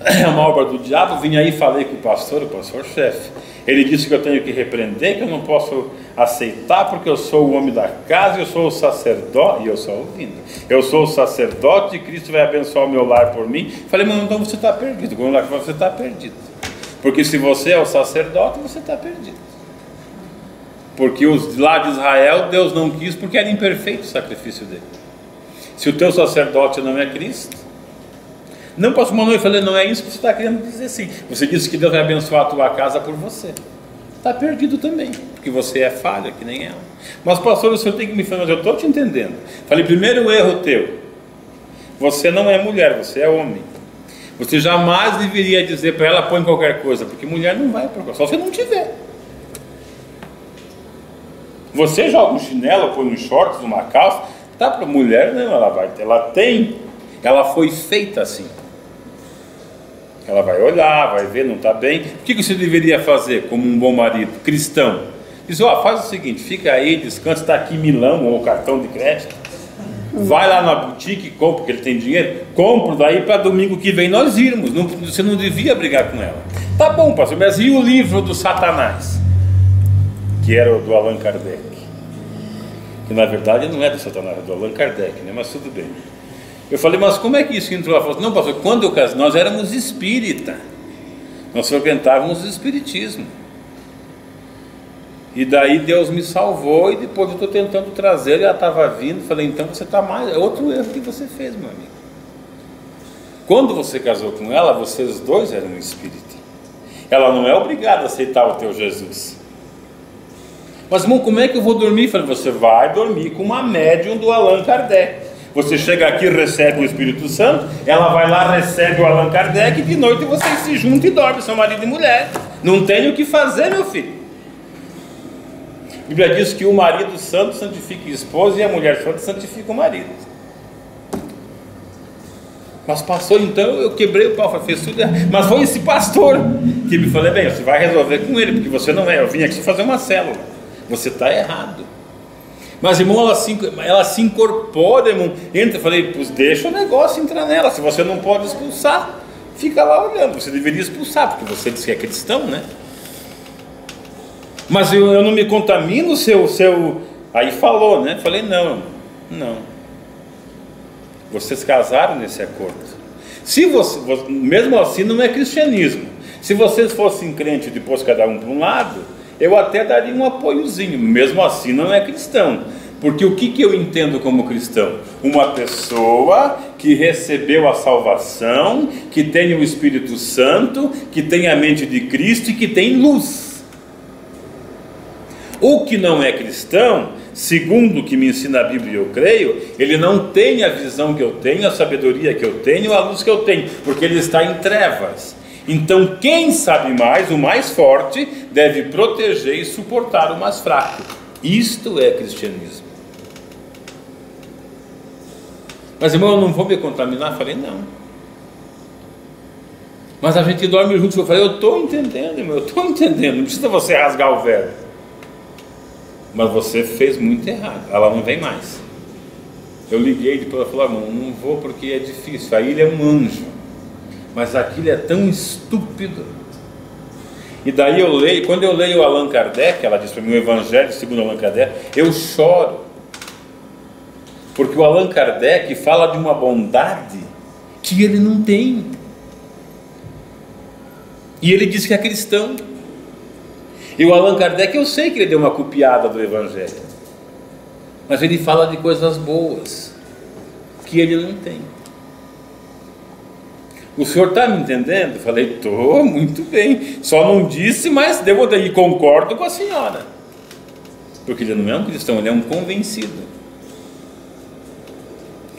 É uma obra do diabo. Vim aí e falei com o pastor-chefe. Ele disse que eu tenho que repreender, que eu não posso aceitar, porque eu sou o homem da casa, eu sou o sacerdote, e eu só ouvindo. Eu sou o sacerdote e Cristo vai abençoar o meu lar por mim. Falei, mas então você está perdido. Quando eu você está perdido. Porque se você é o sacerdote, você está perdido. Porque os lá de Israel, Deus não quis, porque era imperfeito o sacrifício dele. Se o teu sacerdote não é Cristo, não posso mandar. Eu falei, não é isso que você está querendo dizer, sim. Você disse que Deus vai abençoar a tua casa por você. Está perdido também, porque você é falha, que nem ela. Mas pastor, o senhor tem que me falar, mas eu estou te entendendo. Falei, primeiro erro teu, você não é mulher, você é homem. Você jamais deveria dizer para ela, põe qualquer coisa, porque mulher não vai procurar, só se não tiver. Você joga um chinelo, põe um shorts, uma calça, tá, para mulher não, ela foi feita assim. Ela vai olhar, vai ver, não está bem. O que você deveria fazer como um bom marido, cristão? Diz, faz o seguinte, fica aí, descansa, está aqui milão ou cartão de crédito. Vai lá na boutique, compra, porque ele tem dinheiro, compra, daí para domingo que vem nós irmos. Você não devia brigar com ela. Tá bom, pastor, mas e o livro do Satanás? Que era o do Allan Kardec. Que na verdade não é do Satanás, é do Allan Kardec, né? Mas tudo bem. Eu falei, mas como é que isso entrou? Ela falou, não, pastor, quando eu casei, nós éramos espírita, nós frequentávamos o espiritismo, e daí Deus me salvou, e depois eu estou tentando trazer, e ela estava vindo. Falei, então você está mais, é outro erro que você fez, meu amigo. Quando você casou com ela, vocês dois eram espírita, ela não é obrigada a aceitar o teu Jesus. Mas irmão, como é que eu vou dormir? Falei, você vai dormir com uma médium do Allan Kardec. Você chega aqui, recebe o Espírito Santo, ela vai lá, recebe o Allan Kardec, e de noite vocês se juntam e dormem, são marido e mulher. Não tem o que fazer, meu filho. A Bíblia diz que o marido santo santifica a esposa e a mulher santa santifica o marido. Mas pastor, então eu quebrei o pau, fez tudo errado. Mas foi esse pastor que me falou, bem, você vai resolver com ele, porque você não é, eu vim aqui fazer uma célula, você está errado. Mas irmão, ela se incorpora, irmão, entra. Eu falei, pois deixa o negócio entrar nela. Se você não pode expulsar, fica lá olhando. Você deveria expulsar, porque você disse que é cristão, né? Mas eu não me contamino seu... Aí falou, né? Falei, não. Vocês casaram nesse acordo. Se você, mesmo assim não é cristianismo. Se vocês fossem crentes e depois cada um para um lado, eu até daria um apoiozinho. Mesmo assim não é cristão. Porque o que eu entendo como cristão? Uma pessoa que recebeu a salvação, que tem o Espírito Santo, que tem a mente de Cristo e que tem luz. O que não é cristão, segundo o que me ensina a Bíblia e eu creio, ele não tem a visão que eu tenho, a sabedoria que eu tenho, a luz que eu tenho, porque ele está em trevas. Então quem sabe mais, o mais forte, deve proteger e suportar o mais fraco. Isto é cristianismo. Mas irmão, eu não vou me contaminar? Falei, não. Mas a gente dorme juntos. Eu falei, eu estou entendendo, irmão, eu estou entendendo. Não precisa você rasgar o véu. Mas você fez muito errado. Ela não vem mais. Eu liguei depois, ela falou, irmão, não vou porque é difícil. Aí ele é um anjo. Mas aquilo é tão estúpido. E daí eu leio, quando eu leio Allan Kardec, ela diz para mim o Evangelho segundo Allan Kardec, eu choro. Porque o Allan Kardec fala de uma bondade que ele não tem. E ele diz que é cristão. E o Allan Kardec, eu sei que ele deu uma copiada do Evangelho, mas ele fala de coisas boas que ele não tem. O senhor está me entendendo? Eu falei, estou, muito bem. Só não disse, mas devo daí, concordo com a senhora. Porque ele não é um cristão, ele é um convencido.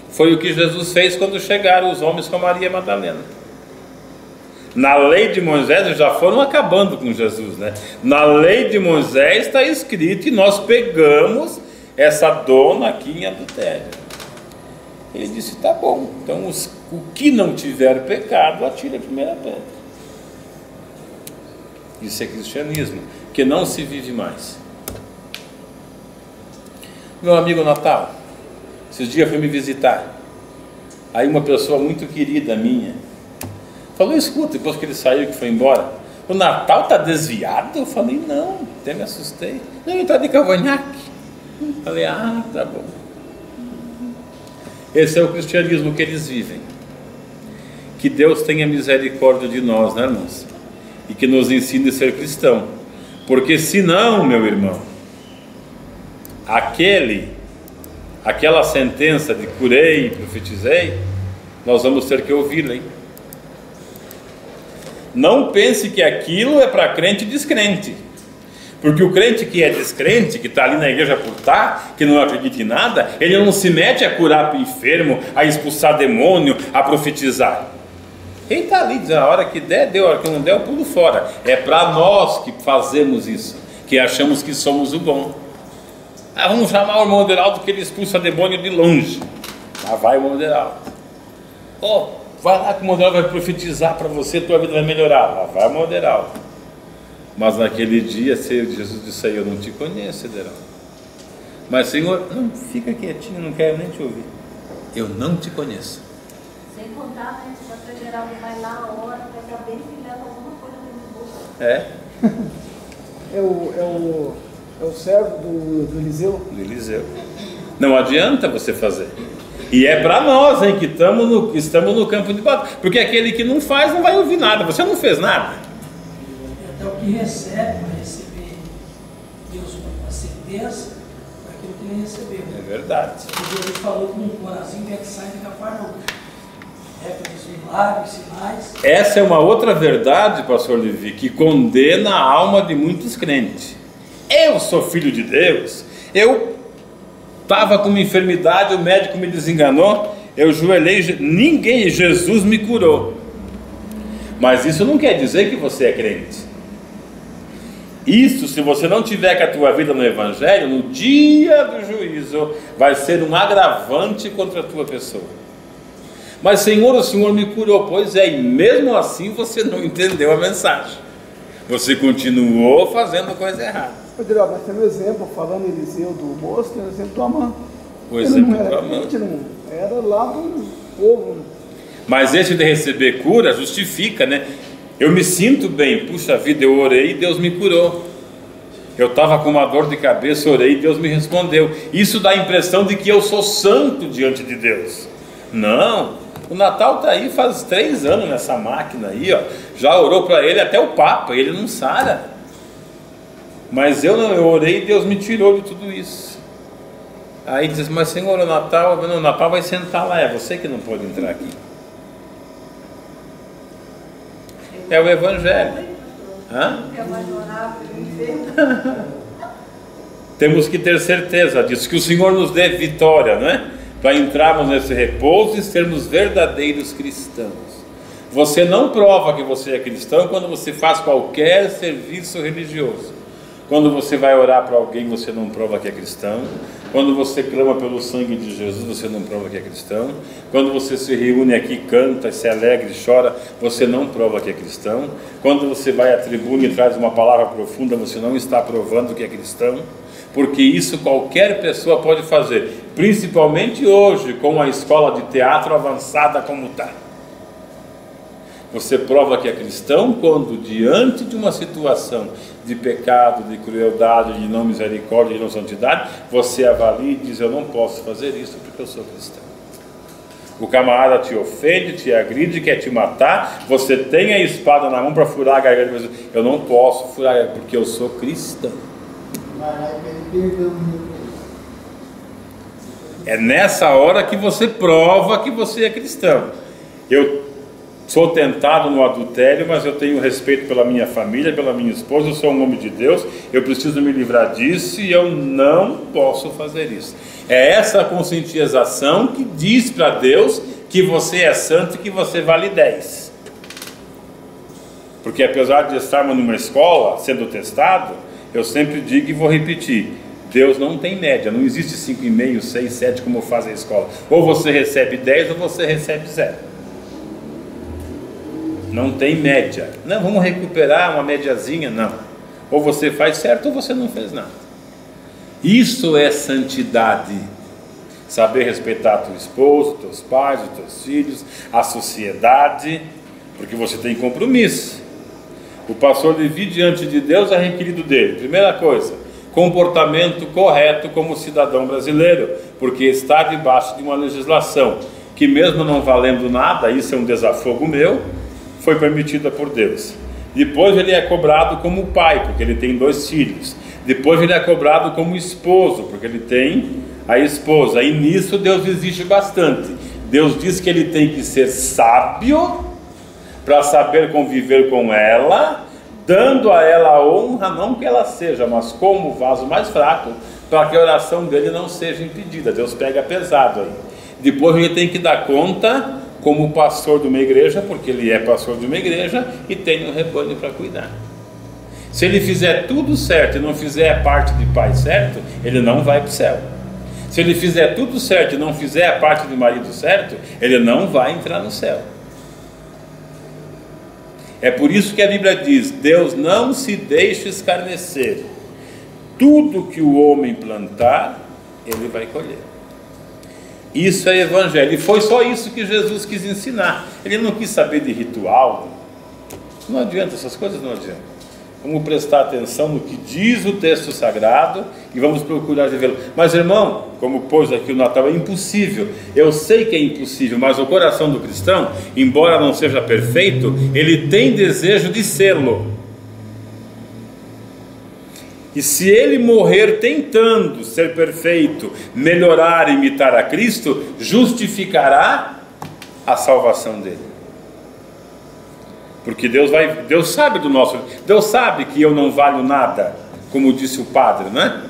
Foi o que Jesus fez quando chegaram os homens com Maria Madalena. Na lei de Moisés, eles já foram acabando com Jesus, né? Na lei de Moisés está escrito, e nós pegamos essa dona aqui em adultério. Ele disse, tá bom, então o que não tiver pecado, atire a primeira pedra. Isso é cristianismo, que não se vive mais. Meu amigo Natal, esses dias foi me visitar. Aí uma pessoa muito querida minha falou: escuta, depois que ele saiu, que foi embora, o Natal está desviado? Eu falei: não, até me assustei. Não, ele está de cavanhaque. Falei: ah, tá bom. Esse é o cristianismo que eles vivem. Que Deus tenha misericórdia de nós, né, irmãos? E que nos ensine a ser cristão. Porque senão, meu irmão, aquela sentença de curei e profetizei, nós vamos ter que ouvi-la, hein? Não pense que aquilo é para crente descrente. Porque o crente que é descrente, que está ali na igreja por estar, que não acredita em nada, ele não se mete a curar enfermo, a expulsar demônio, a profetizar. Ele está ali, diz: a hora que der, deu, a hora que não der, eu pulo fora. É para nós que fazemos isso, que achamos que somos o bom. Ah, vamos chamar o irmão Aderaldo que ele expulsa demônio de longe. Lá vai o irmão Aderaldo. Oh, vai lá que o irmão Aderaldo vai profetizar para você, tua vida vai melhorar. Lá vai o irmão Aderaldo. Mas naquele dia, Jesus disse aí: eu não te conheço, Aderaldo. Mas Senhor, não, fica quietinho, não quero nem te ouvir. Eu não te conheço. Sem contar, né? Se a geral vai lá a hora, vai saber se leva alguma coisa no bolso. É? É o servo do Eliseu. Do Eliseu. Não adianta você fazer. E é para nós, hein, que estamos no campo de batalha. Porque aquele que não faz não vai ouvir nada. Você não fez nada. Até o que recebe vai receber Deus uma sentença daquilo que ele recebeu. É verdade. Jesus falou com um corazinho que é que sai de Cafarnaum. Dos milagres, sinais. Essa é uma outra verdade, pastor Levi, que condena a alma de muitos crentes. Eu sou filho de Deus, eu estava com uma enfermidade, o médico me desenganou, eu joelhei, Jesus me curou. Mas isso não quer dizer que você é crente. Isso, se você não tiver com a tua vida no Evangelho, no dia do juízo, vai ser um agravante contra a tua pessoa. Mas Senhor, o Senhor me curou. Pois é, e mesmo assim você não entendeu a mensagem. Você continuou fazendo coisa errada. Mas tem um exemplo, falando Eliseu do moço, tem um exemplo do Amã. O exemplo do Amã. Era lá do povo. Mas esse de receber cura justifica, né? Eu me sinto bem. Puxa vida, eu orei e Deus me curou. Eu estava com uma dor de cabeça, orei e Deus me respondeu. Isso dá a impressão de que eu sou santo diante de Deus. Não. O Natal está aí faz 3 anos nessa máquina aí, ó. Já orou para ele até o Papa, ele não sara. Mas eu orei e Deus me tirou de tudo isso. Aí diz: mas Senhor, o Natal vai sentar lá, é você que não pode entrar aqui. É o Evangelho. Hã? Temos que ter certeza disso, que o Senhor nos dê vitória, não é? Para entrarmos nesse repouso e sermos verdadeiros cristãos. Você não prova que você é cristão quando você faz qualquer serviço religioso. Quando você vai orar para alguém, você não prova que é cristão. Quando você clama pelo sangue de Jesus, você não prova que é cristão. Quando você se reúne aqui, canta, se alegra e chora, você não prova que é cristão. Quando você vai à tribuna e traz uma palavra profunda, você não está provando que é cristão. Porque isso qualquer pessoa pode fazer, principalmente hoje, com a escola de teatro avançada como está. Você prova que é cristão quando, diante de uma situação de pecado, de crueldade, de não misericórdia, de não santidade, você avalia e diz: eu não posso fazer isso porque eu sou cristão. O camarada te ofende, te agride, quer te matar, você tem a espada na mão para furar a garganta, eu não posso furar porque eu sou cristão. É nessa hora que você prova que você é cristão. Eu sou tentado no adultério, mas eu tenho respeito pela minha família, pela minha esposa, eu sou um homem de Deus, eu preciso me livrar disso e eu não posso fazer isso. É essa conscientização que diz para Deus que você é santo e que você vale 10. Porque apesar de estarmos numa escola sendo testado, eu sempre digo e vou repetir: Deus não tem média, não existe 5,5, 6, 7 como faz a escola. Ou você recebe 10 ou você recebe 0. Não tem média. Não, vamos recuperar uma médiazinha, não. Ou você faz certo ou você não fez nada. Isso é santidade. Saber respeitar teu esposo, teus pais, os teus filhos, a sociedade, porque você tem compromisso. O pastor Levi diante de Deus é requerido dele. Primeira coisa, comportamento correto como cidadão brasileiro, porque está debaixo de uma legislação que, mesmo não valendo nada, isso é um desafogo meu, foi permitida por Deus. Depois ele é cobrado como pai, porque ele tem 2 filhos. Depois ele é cobrado como esposo, porque ele tem a esposa. E nisso Deus exige bastante. Deus diz que ele tem que ser sábio para saber conviver com ela, dando a ela a honra, não que ela seja, mas como o vaso mais fraco, para que a oração dele não seja impedida. Deus pega pesado aí. Depois ele tem que dar conta como pastor de uma igreja, porque ele é pastor de uma igreja e tem um rebanho para cuidar. Se ele fizer tudo certo e não fizer a parte de pai certo, ele não vai para o céu. Se ele fizer tudo certo e não fizer a parte de marido certo, ele não vai entrar no céu. É por isso que a Bíblia diz: Deus não se deixa escarnecer. Tudo que o homem plantar, ele vai colher. Isso é evangelho. E foi só isso que Jesus quis ensinar. Ele não quis saber de ritual. Não adianta, essas coisas não adiantam. Vamos prestar atenção no que diz o texto sagrado e vamos procurar vivê-lo. Mas, irmão, como pôs aqui o Natal, é impossível. Eu sei que é impossível, mas o coração do cristão, embora não seja perfeito, ele tem desejo de sê-lo. E se ele morrer tentando ser perfeito, melhorar, imitar a Cristo, justificará a salvação dele. Porque Deus sabe do nosso, Deus sabe que eu não valho nada, como disse o padre, né?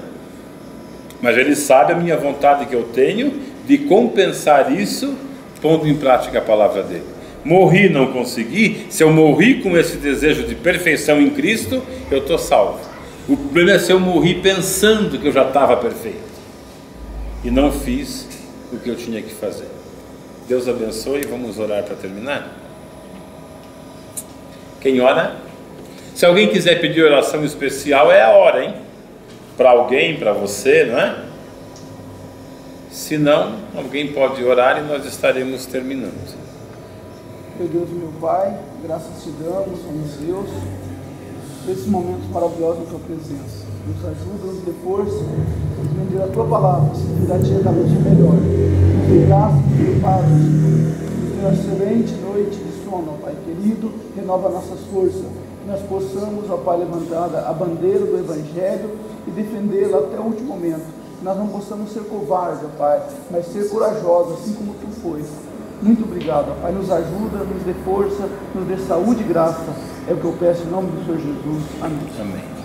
Mas Ele sabe a minha vontade que eu tenho de compensar isso, pondo em prática a palavra dele. Morri, não consegui. Se eu morri com esse desejo de perfeição em Cristo, eu estou salvo. O problema é se eu morri pensando que eu já estava perfeito e não fiz o que eu tinha que fazer. Deus abençoe. Vamos orar para terminar. Quem ora? Se alguém quiser pedir oração especial, é a hora, hein? Para alguém, para você, não é? Se não, alguém pode orar e nós estaremos terminando. Meu Deus e meu Pai, graças te damos, somos Deus, por esses momentos maravilhosos na tua presença. Nos ajuda, nos dê força, nos vender a tua palavra, se cuidar de cada dia melhor. Nos dê graça, nos dê paz, nos dê uma excelente noite de sono, ó Pai querido, renova nossas forças, que nós possamos, ó Pai, levantar a bandeira do Evangelho e defendê-la até o último momento. Que nós não possamos ser covardes, ó Pai, mas ser corajosos, assim como tu foi. Muito obrigado, ó Pai, nos ajuda, nos dê força, nos dê saúde e graça, é o que eu peço em nome do Senhor Jesus. Amém. Amém.